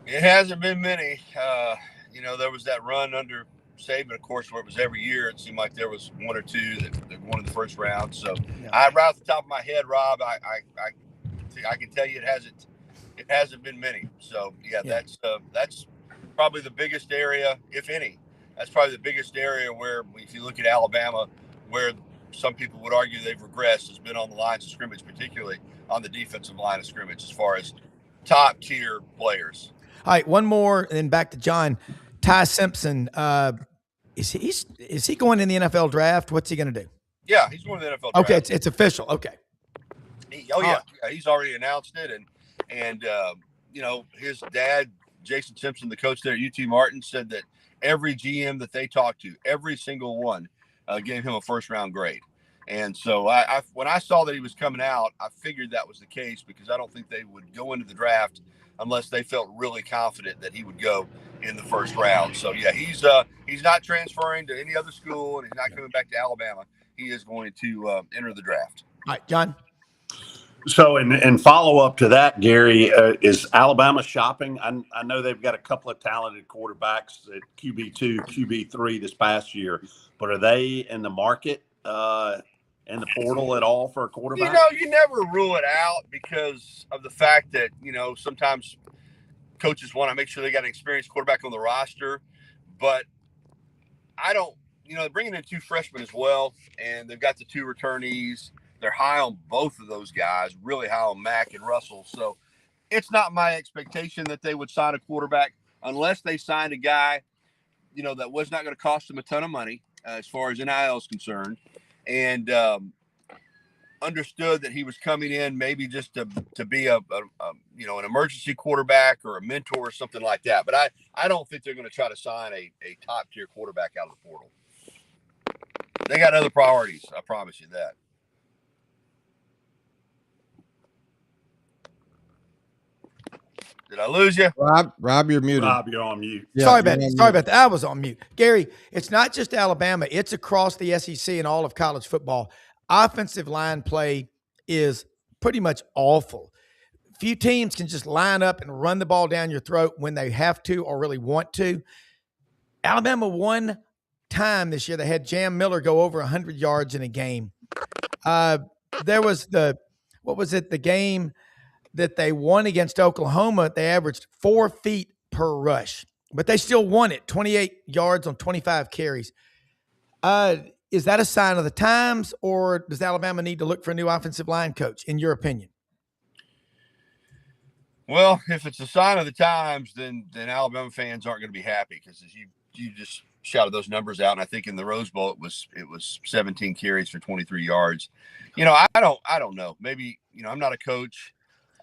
It hasn't been many. There was that run under Saban, of course, where it was every year. It seemed like there was 1 or 2 that won in the first round. So, right off the top of my head, Rob, I can tell you it hasn't been many. So, that's probably the biggest area, if any. That's probably the biggest area where, if you look at Alabama, where some people would argue they've regressed, has been on the lines of scrimmage, particularly on the defensive line of scrimmage, as far as top tier players. All right, one more, and then back to John. Ty Simpson, is he going in the NFL draft? What's he going to do? Yeah, he's going to the NFL draft. Okay, it's official. Okay. He's already announced it, and his dad, Jason Simpson, the coach there at UT Martin, said that every GM that they talked to, every single one, gave him a first-round grade. And so when I saw that he was coming out, I figured that was the case, because I don't think they would go into the draft unless they felt really confident that he would go in the first round. So, he's not transferring to any other school, and he's not coming back to Alabama. He is going to enter the draft. All right, John. So, in follow-up to that, Gary, is Alabama shopping? I know they've got a couple of talented quarterbacks at QB2, QB3 this past year, but are they in the market in the portal at all for a quarterback? You never rule it out, because of the fact that, sometimes coaches want to make sure they got an experienced quarterback on the roster. But I don't, they're bringing in 2 freshmen as well, and they've got the 2 returnees. They're high on both of those guys, really high on Mack and Russell. So it's not my expectation that they would sign a quarterback unless they signed a guy, that was not going to cost them a ton of money as far as NIL is concerned, and understood that he was coming in maybe just to be an emergency quarterback or a mentor or something like that. But I don't think they're going to try to sign a top tier quarterback out of the portal. They got other priorities. I promise you that. Did I lose you? Rob, you're muted. Rob, you're on mute. Yeah, sorry about that. I was on mute. Gary, it's not just Alabama. It's across the SEC and all of college football. Offensive line play is pretty much awful. Few teams can just line up and run the ball down your throat when they have to or really want to. Alabama one time this year, they had Jam Miller go over 100 yards in a game. There was the game that they won against Oklahoma. They averaged 4 feet per rush, but they still won it, 28 yards on 25 carries. Is that a sign of the times, or does Alabama need to look for a new offensive line coach, in your opinion? Well, if it's a sign of the times, then Alabama fans aren't going to be happy, because as you just shouted those numbers out, and I think in the Rose Bowl it was 17 carries for 23 yards. I don't know. Maybe I'm not a coach.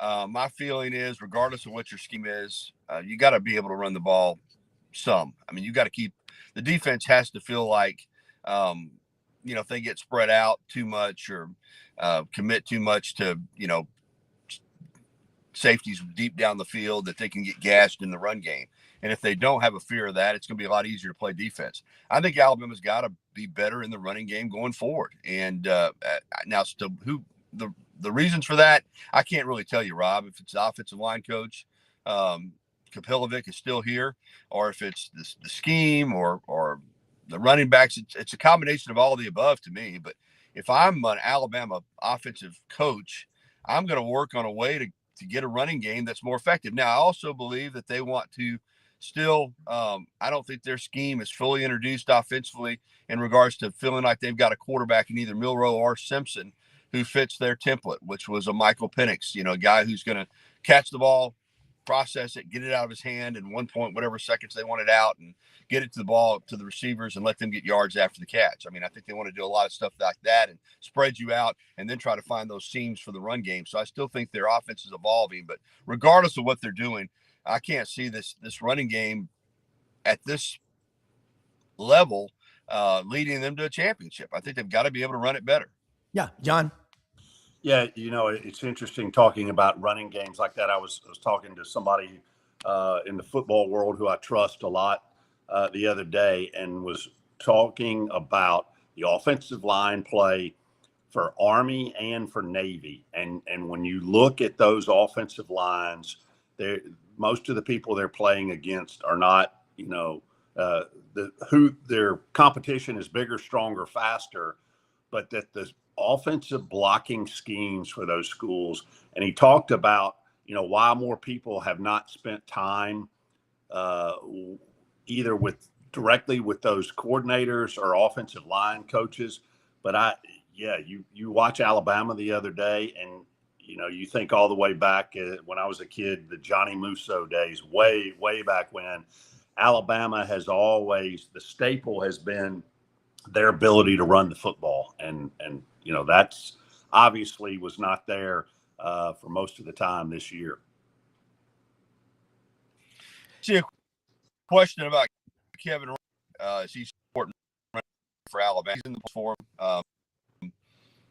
My feeling is, regardless of what your scheme is, you got to be able to run the ball some. I mean, you got to keep the defense has to feel like, if they get spread out too much or commit too much to, safeties deep down the field, that they can get gashed in the run game. And if they don't have a fear of that, it's going to be a lot easier to play defense. I think Alabama's got to be better in the running game going forward. And now, the reasons for that, I can't really tell you, Rob. If it's the offensive line coach, Kapilovic is still here, or if it's the scheme or the running backs, it's a combination of all of the above to me. But if I'm an Alabama offensive coach, I'm going to work on a way to get a running game that's more effective. Now, I also believe that they want to still, I don't think their scheme is fully introduced offensively in regards to feeling like they've got a quarterback in either Milroe or Simpson who fits their template, which was a Michael Penix, a guy who's going to catch the ball, process it, get it out of his hand in 1 point, whatever seconds they want it out, and get it to the receivers and let them get yards after the catch. I mean, I think they want to do a lot of stuff like that and spread you out and then try to find those seams for the run game. So I still think their offense is evolving, but regardless of what they're doing, I can't see this running game at this level leading them to a championship. I think they've got to be able to run it better. Yeah, John. Yeah, it's interesting talking about running games like that. I was talking to somebody in the football world who I trust a lot the other day, and was talking about the offensive line play for Army and for Navy. And when you look at those offensive lines, most of the people they're playing against are not, who their competition is bigger, stronger, faster, but that the offensive blocking schemes for those schools. And he talked about, why more people have not spent time either directly with those coordinators or offensive line coaches. But you watch Alabama the other day, and you think all the way back when I was a kid, the Johnny Musso days, way back when. Alabama has always, the staple has been their ability to run the football, and that's obviously was not there for most of the time this year. See, a question about Kevin. Is he supporting for Alabama? He's in the form out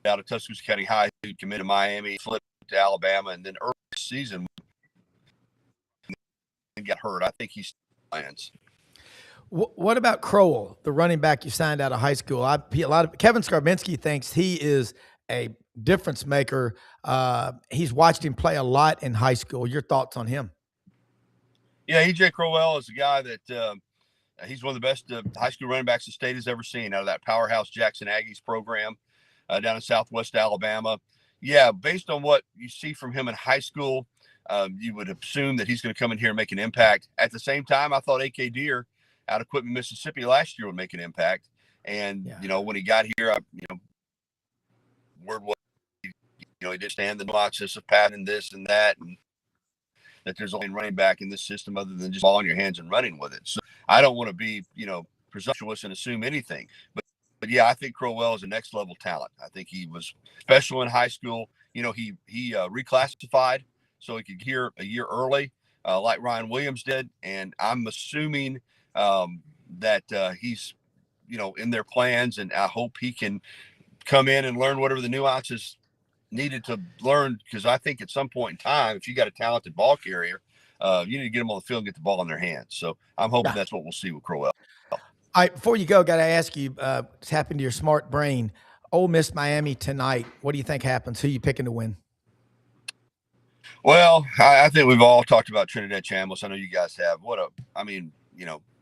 of Tuscaloosa County High, who committed to Miami, flipped to Alabama, and then early season got hurt. I think he's plans. What about Crowell, the running back you signed out of high school? Kevin Skarbinski thinks he is a difference maker. He's watched him play a lot in high school. Your thoughts on him? Yeah, E.J. Crowell is a guy that he's one of the best high school running backs the state has ever seen out of that powerhouse Jackson Aggies program down in Southwest Alabama. Yeah, based on what you see from him in high school, you would assume that he's going to come in here and make an impact. At the same time, I thought A.K. Deere out of Quitman, Mississippi last year would make an impact. And, when he got here, word was, he did stand the nuances of pattern this and that, and that there's only running back in this system other than just ball in your hands and running with it. So I don't want to be, presumptuous and assume anything. But yeah, I think Crowell is a next level talent. I think he was special in high school. He reclassified so he could hear a year early, like Ryan Williams did. And I'm assuming that he's, in their plans, and I hope he can come in and learn whatever the nuances needed to learn, because I think at some point in time, if you got a talented ball carrier, you need to get them on the field and get the ball in their hands. So I'm hoping that's what we'll see with Crowell. All right, before you go, got to ask you, tap into your smart brain. Ole Miss Miami tonight. What do you think happens? Who you picking to win? Well, I think we've all talked about Trinidad Chambliss. I know you guys have.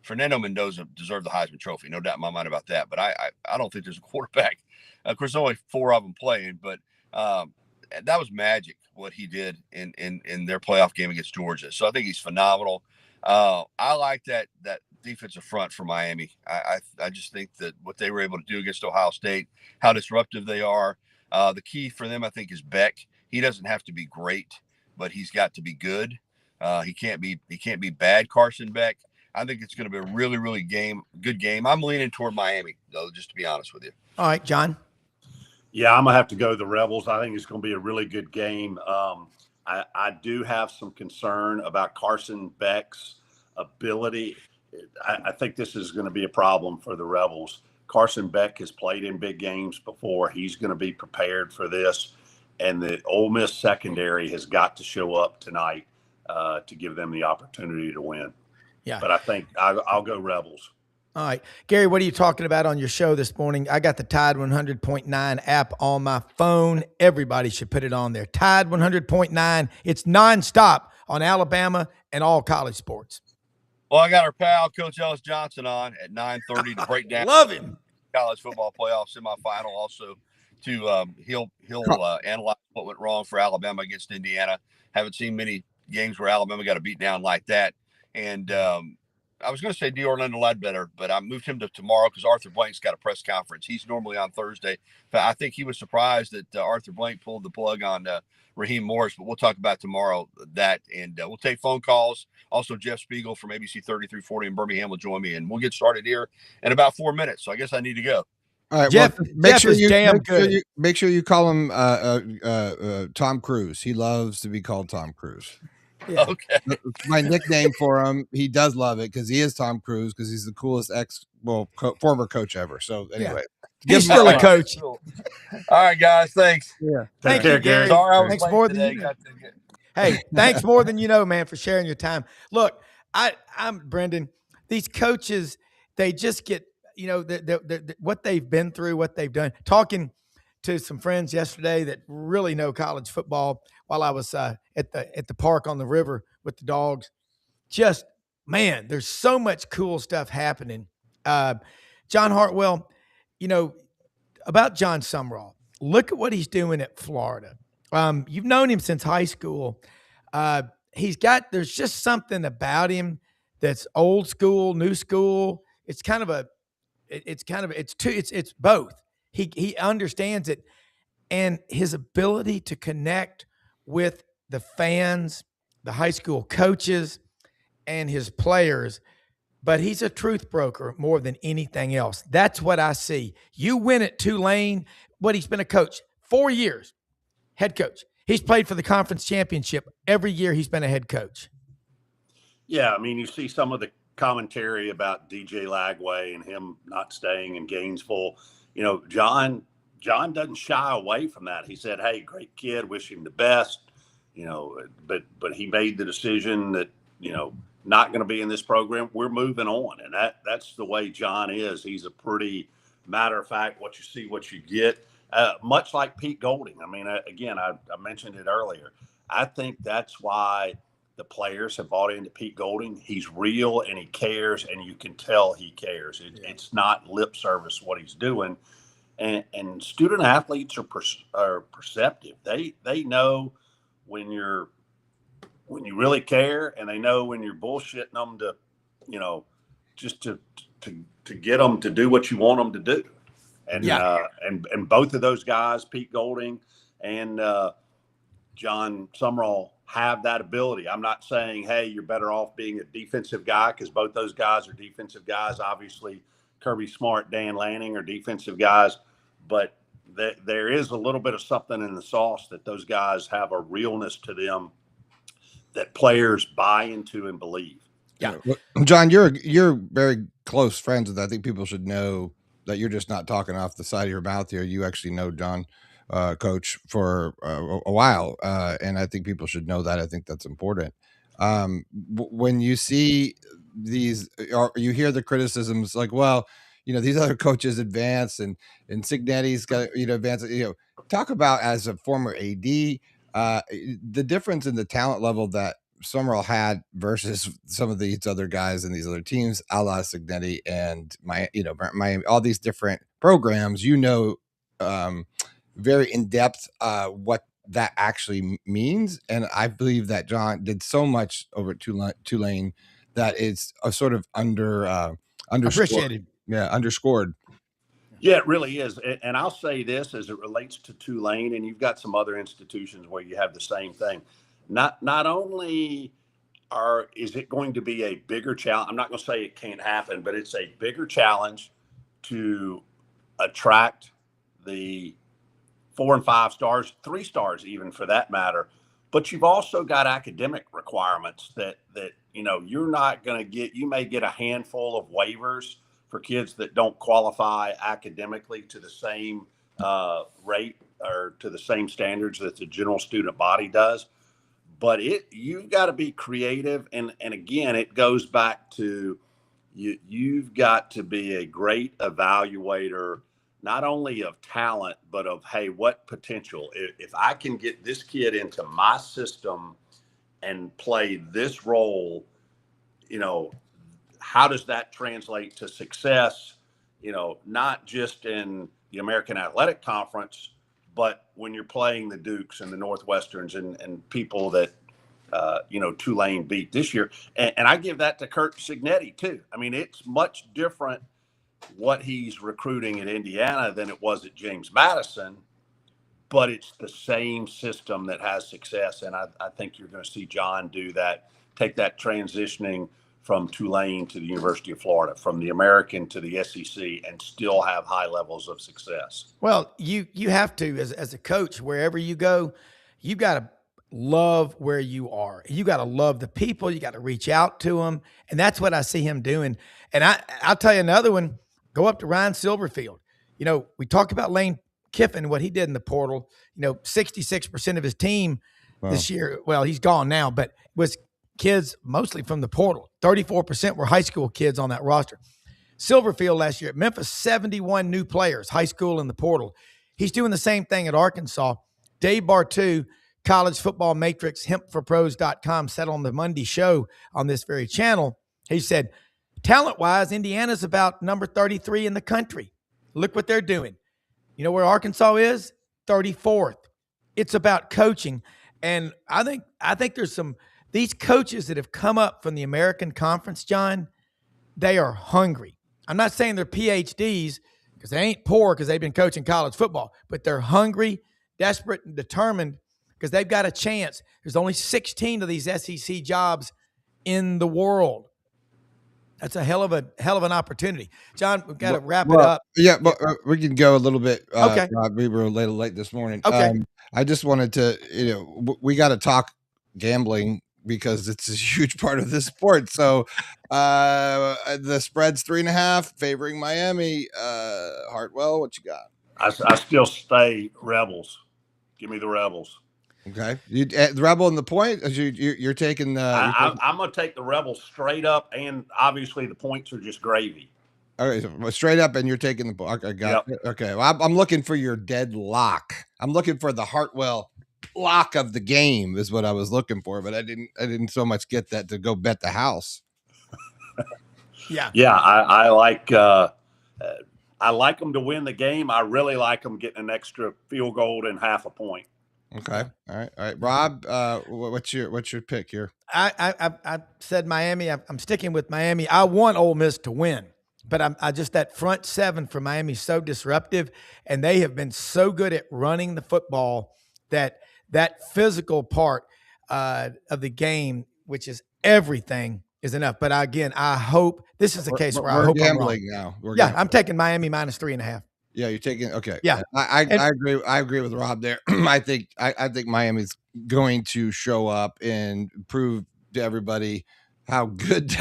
Fernando Mendoza deserved the Heisman Trophy, no doubt in my mind about that. But I don't think there's a quarterback. Of course, only 4 of them playing, but that was magic what he did in their playoff game against Georgia. So I think he's phenomenal. I like that defensive front for Miami. I just think that what they were able to do against Ohio State, how disruptive they are. The key for them, I think, is Beck. He doesn't have to be great, but he's got to be good. He can't be bad, Carson Beck. I think it's going to be a really, really good game. I'm leaning toward Miami, though, just to be honest with you. All right, John. Yeah, I'm gonna have to go the Rebels. I think it's going to be a really good game. I do have some concern about Carson Beck's ability. I think this is going to be a problem for the Rebels. Carson Beck has played in big games before. He's going to be prepared for this, and the Ole Miss secondary has got to show up tonight to give them the opportunity to win. Yeah, but I think I'll go Rebels. All right. Gary, what are you talking about on your show this morning? I got the Tide 100.9 app on my phone. Everybody should put it on there. Tide 100.9. It's nonstop on Alabama and all college sports. Well, I got our pal, Coach Ellis Johnson, on at 9:30 to break down. Love him. College football playoff semifinal. Also, he'll analyze what went wrong for Alabama against Indiana. Haven't seen many games where Alabama got a beat down like that. And I was going to say D. Orlando Ledbetter, but I moved him to tomorrow because Arthur Blank's got a press conference. He's normally on Thursday. But I think he was surprised that Arthur Blank pulled the plug on Raheem Morris. But we'll talk about tomorrow that, and we'll take phone calls. Also, Jeff Spiegel from ABC 3340 in Birmingham will join me, and we'll get started here in about 4 minutes. So I guess I need to go. All right, Jeff, well, make sure you call him Tom Cruise. He loves to be called Tom Cruise. Yeah. Okay. My nickname for him. He does love it because he is Tom Cruise because he's the coolest former coach ever. So anyway, he's still a coach. Cool. All right, guys. Thanks. Yeah. Thank you, Gary. Sorry, I was thanks late more today. than you know. Hey, thanks more than you know, man, for sharing your time. Look, I'm Brendan. These coaches, they just get, what they've been through, what they've done. Talking to some friends yesterday that really know college football while I was at the park on the river with the dogs. Just, man, there's so much cool stuff happening. John Hartwell, about John Sumrall, look at what he's doing at Florida. You've known him since high school. There's just something about him that's old school, new school. It's both. He understands it, and his ability to connect with the fans, the high school coaches, and his players. But he's a truth broker more than anything else. That's what I see. You win at Tulane. He's been a coach 4 years, head coach. He's played for the conference championship every year he's been a head coach. Yeah, I mean, you see some of the commentary about DJ Lagway and him not staying in Gainesville. John doesn't shy away from that. He said, "Hey, great kid, wish him the best." But he made the decision that not going to be in this program. We're moving on, and that's the way John is. He's a pretty matter of fact. What you see, what you get. Much like Pete Golding. I mean, again, I mentioned it earlier. I think that's why the players have bought into Pete Golding. He's real and he cares, and you can tell he cares. It's not lip service what he's doing. And student athletes are perceptive. They know when you really care, and they know when you're bullshitting them to, just to get them to do what you want them to do. And and both of those guys, Pete Golding and John Sumrall, have that ability. I'm not saying, hey, you're better off being a defensive guy, because both those guys are defensive guys. Obviously, Kirby Smart, Dan Lanning are defensive guys, but there is a little bit of something in the sauce that those guys have a realness to them that players buy into and believe. Yeah, John, you're very close friends with. I think people should know that you're just not talking off the side of your mouth here. You actually know John, coach, for a while, and I think people should know that. I think that's important. When you see these, or you hear the criticisms like, well, these other coaches advance, and Cignetti's got advance. Talk about, as a former AD, the difference in the talent level that Summerall had versus some of these other guys and these other teams, a la Cignetti and Miami, all these different programs, very in depth, what that actually means. And I believe that John did so much over at Tulane that it's a sort of appreciated. Yeah, underscored. Yeah, it really is. And I'll say this as it relates to Tulane, and you've got some other institutions where you have the same thing. Not only is it going to be a bigger challenge? I'm not going to say it can't happen, but it's a bigger challenge to attract the 4 and 5 stars, 3 stars, even for that matter. But you've also got academic requirements that you're not going to get. You may get a handful of waivers for kids that don't qualify academically to the same rate or to the same standards that the general student body does. But you've got to be creative, and again, it goes back to you've got to be a great evaluator, not only of talent, but of, hey, what potential? If I can get this kid into my system and play this role, how does that translate to success? Not just in the American Athletic Conference, but when you're playing the Dukes and the Northwesterns and people that, Tulane beat this year. And I give that to Kurt Signetti too. I mean, it's much different what he's recruiting at Indiana than it was at James Madison, but it's the same system that has success. And I think you're going to see John do that, take that transitioning from Tulane to the University of Florida, from the American to the SEC, and still have high levels of success. Well, you have to, as a coach, wherever you go, you got to love where you are. You got to love the people. You got to reach out to them. And that's what I see him doing. And I'll tell you another one. Go up to Ryan Silverfield. We talked about Lane Kiffin, what he did in the portal. 66% of his team this year, well, he's gone now, but was kids mostly from the portal. 34% were high school kids on that roster. Silverfield last year at Memphis, 71 new players, high school in the portal. He's doing the same thing at Arkansas. Dave Bartu, College Football Matrix, hempforpros.com, said on the Monday show on this very channel, he said, talent-wise, Indiana's about number 33 in the country. Look what they're doing. You know where Arkansas is? 34th. It's about coaching. And I think there's these coaches that have come up from the American Conference, John, they are hungry. I'm not saying they're PhDs because they ain't poor because they've been coaching college football, but they're hungry, desperate, and determined because they've got a chance. There's only 16 of these SEC jobs in the world. That's a hell of an opportunity. John, we've got to wrap it up. Yeah, but we can go a little bit. Okay. We were a little late this morning. Okay. I just wanted to, we got to talk gambling because it's a huge part of this sport. So the spread's 3.5 favoring Miami. Hartwell, what you got? I still stay Rebels. Give me the Rebels. Okay, the Rebel and the point. You're taking the. I'm going to take the Rebels straight up, and obviously the points are just gravy. Okay, so straight up, and you're taking the book. I got it. Okay, well, I'm looking for your dead lock. I'm looking for the Hartwell lock of the game is what I was looking for, but I didn't so much get that to go bet the house. Yeah. I like them to win the game. I really like them getting an extra field goal and half a point. Okay. All right. Rob, what's your pick here? I said Miami. I'm sticking with Miami. I want Ole Miss to win, but I just that front seven for Miami is so disruptive, and they have been so good at running the football that physical part of the game, which is everything, is enough. But again, I hope this is the case where I hope gambling I'm wrong. now. Yeah, I'm taking Miami minus 3.5. Yeah, you're taking okay. Yeah, I agree. I agree with Rob there. I think Miami's going to show up and prove to everybody how good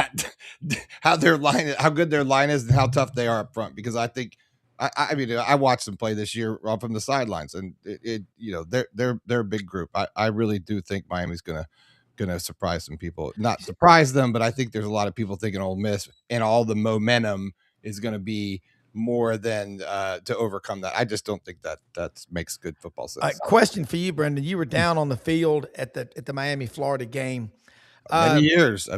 how good their line is and how tough they are up front. Because I think I mean I watched them play this year from the sidelines, and they're a big group. I really do think Miami's gonna surprise some people. Not surprise them, but I think there's a lot of people thinking Ole Miss and all the momentum is going to be more than to overcome that. I just don't think that makes good football sense. Question for you, Brendan. You were down on the field at the Miami Florida game. Many years.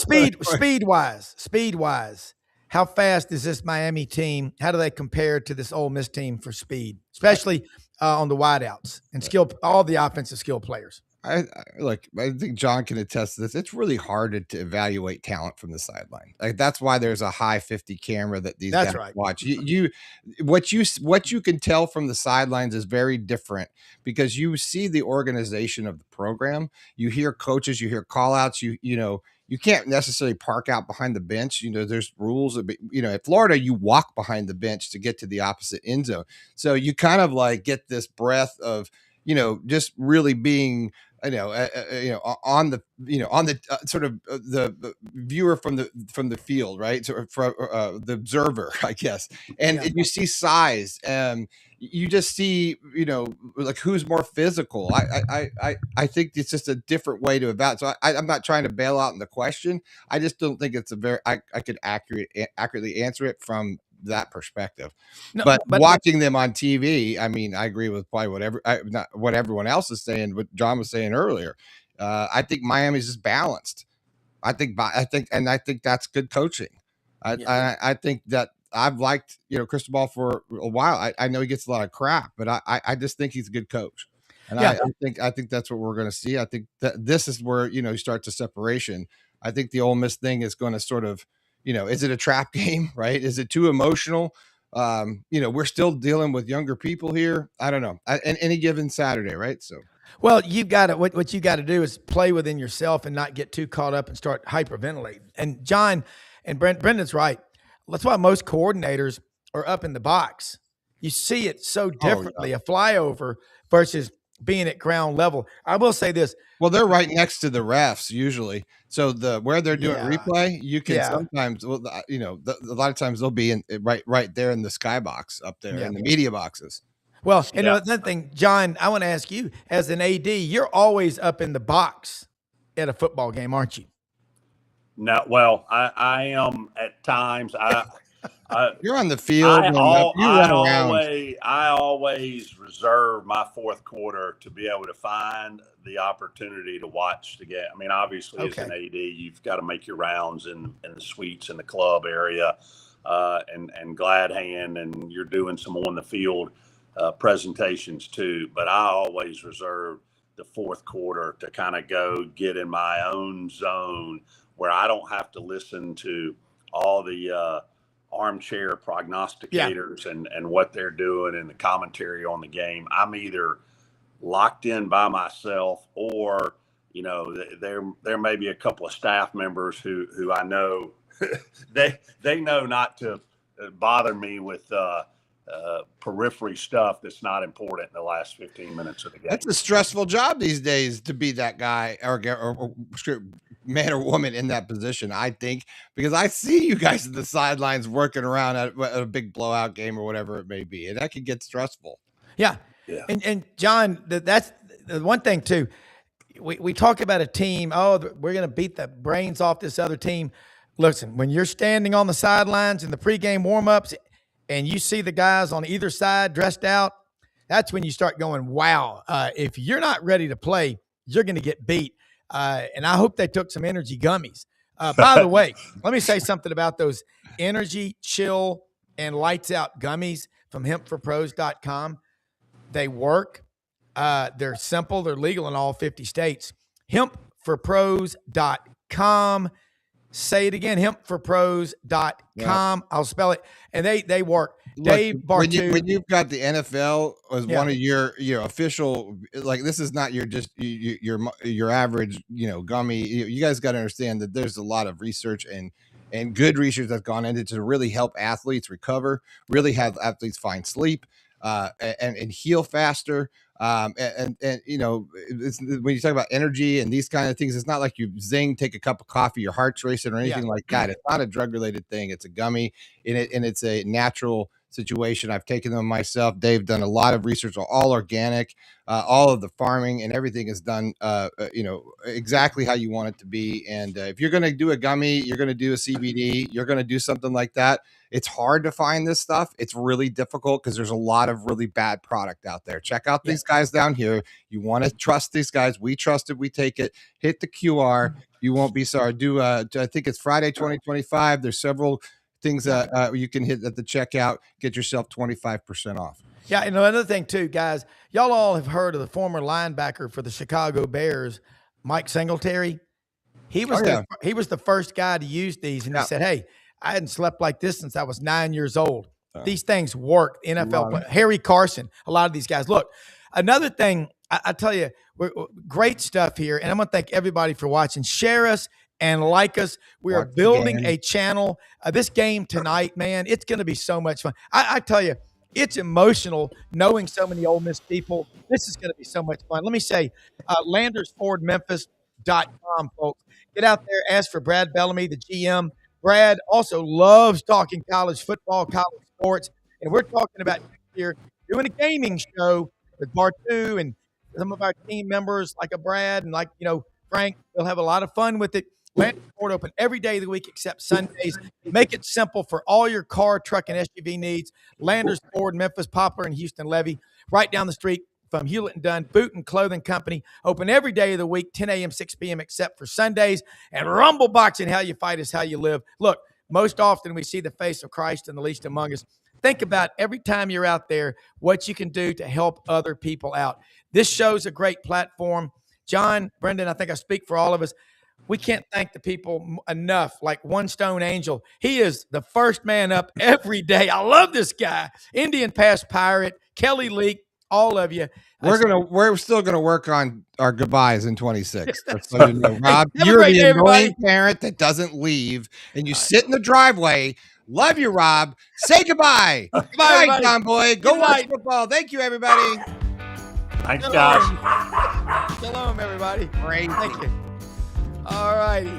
Speed wise, how fast is this Miami team? How do they compare to this Ole Miss team for speed, especially on the wideouts and skill, all the offensive skill players? I think John can attest to this. It's really hard to evaluate talent from the sideline. Like that's why there's a high 50 camera that these That's guys right. watch. What you can tell from the sidelines is very different because you see the organization of the program. You hear coaches, you hear call outs, you can't necessarily park out behind the bench. There's rules. At Florida, you walk behind the bench to get to the opposite end zone. So you kind of like get this breath of, just really being, on the sort of the viewer from the field, right? So from the observer, I guess. And you see size, and you just see, like who's more physical. I think it's just a different way to evaluate. So I'm not trying to bail out in the question. I just don't think it's I could accurately answer it from that perspective. No, but watching them on TV, I mean, I agree with probably not what everyone else is saying, what John was saying earlier. I think Miami's just balanced. I think that's good coaching. I think that I've liked, Cristobal for a while. I know he gets a lot of crap, but I just think he's a good coach. And I think that's what we're going to see. I think that this is where, you start the separation. I think the Ole Miss thing is going to sort of, is it a trap game, right? Is it too emotional? We're still dealing with younger people here. I don't know. And any given Saturday, right? So, well, you've got to, what you got to do is play within yourself and not get too caught up and start hyperventilating. And John and Brendan's right. That's why most coordinators are up in the box. You see it so differently, a flyover versus being at ground level. I will say this. Well, they're right next to the refs usually. So where they're doing replay, you can sometimes, a lot of times they'll be right there in the skybox up there in the media boxes. Well, and another thing, John, I want to ask you, as an AD, you're always up in the box at a football game, aren't you? No, well, I am at times. You're on the field. I always reserve my fourth quarter to be able to find the opportunity to watch the game. I mean, obviously, as an AD, you've got to make your rounds in the suites in the club area, and glad hand, and you're doing some on the field presentations too. But I always reserve the fourth quarter to kind of go get in my own zone where I don't have to listen to all the armchair prognosticators and what they're doing and the commentary on the game. I'm either locked in by myself or, there may be a couple of staff members who I know they know not to bother me with periphery stuff that's not important in the last 15 minutes of the game. That's a stressful job these days to be that guy or man or woman in that position, I think, because I see you guys at the sidelines working around at a big blowout game or whatever it may be, and that can get stressful. Yeah. And John, that's the one thing too. We talk about a team. Oh, we're going to beat the brains off this other team. Listen, when you're standing on the sidelines in the pregame warmups and you see the guys on either side dressed out, that's when you start going, wow, if you're not ready to play, you're going to get beat. And I hope they took some energy gummies. By the way, let me say something about those energy, chill, and lights out gummies from hempforpros.com. They work. They're simple. They're legal in all 50 states. Hempforpros.com. Say it again, hempforpros.com. I'll spell it. And they work. Look, Dave Bartu. When you've got the NFL as one of your official, like this is not your average, gummy. You guys got to understand that there's a lot of research and good research that's gone into to really help athletes recover, really have athletes find sleep, and heal faster. And when you talk about energy and these kind of things, it's not like you zing, take a cup of coffee, your heart's racing or anything like that. It's not a drug related thing. It's a gummy and it's a natural situation. I've taken them myself. Dave done a lot of research, all organic, all of the farming and everything is done, exactly how you want it to be. And if you're going to do a gummy, you're going to do a CBD, you're going to do something like that. It's hard to find this stuff. It's really difficult because there's a lot of really bad product out there. Check out these guys down here. You want to trust these guys. We trust it. We take it. Hit the QR. You won't be sorry. I think it's Friday 2025. There's several things that you can hit at the checkout. Get yourself 25% off. Yeah, and another thing too, guys, y'all all have heard of the former linebacker for the Chicago Bears, Mike Singletary. He was he was the first guy to use these, and he said, "Hey, I hadn't slept like this since I was 9 years old. These things work." NFL play. Harry Carson, a lot of these guys. Look, another thing I tell you, great stuff here, and I'm going to thank everybody for watching. Share us and like us. We are building a channel. This game tonight, man, it's going to be so much fun. I tell you, it's emotional knowing so many Ole Miss people. This is going to be so much fun. Let me say, LandersFordMemphis.com, folks. Get out there, ask for Brad Bellamy, the GM. Brad also loves talking college football, college sports, and we're talking about here doing a gaming show with Bartu and some of our team members like a Brad and like, Frank. They'll have a lot of fun with it. Landers Ford open every day of the week except Sundays. Make it simple for all your car, truck, and SUV needs. Landers Ford, Memphis, Poplar, and Houston Levy, right down the street from Hewlett and Dunn Boot and Clothing Company. Open every day of the week, 10 a.m., 6 p.m., except for Sundays. And Rumble Boxing, how you fight is how you live. Look, most often we see the face of Christ in the least among us. Think about every time you're out there what you can do to help other people out. This show's a great platform. John, Brendan, I think I speak for all of us. We can't thank the people enough, like One Stone Angel. He is the first man up every day. I love this guy. Indian Pass Pirate, Kelly Leak, all of you. We're still gonna work on our goodbyes in 26. That's so you know. Rob, you're the day, annoying parent that doesn't leave, and you sit in the driveway. Love you, Rob. Say goodbye. Goodbye, night, John Boy. Go watch football. Thank you, everybody. Thanks, guys. Shalom, everybody. Great. Thank you. All righty.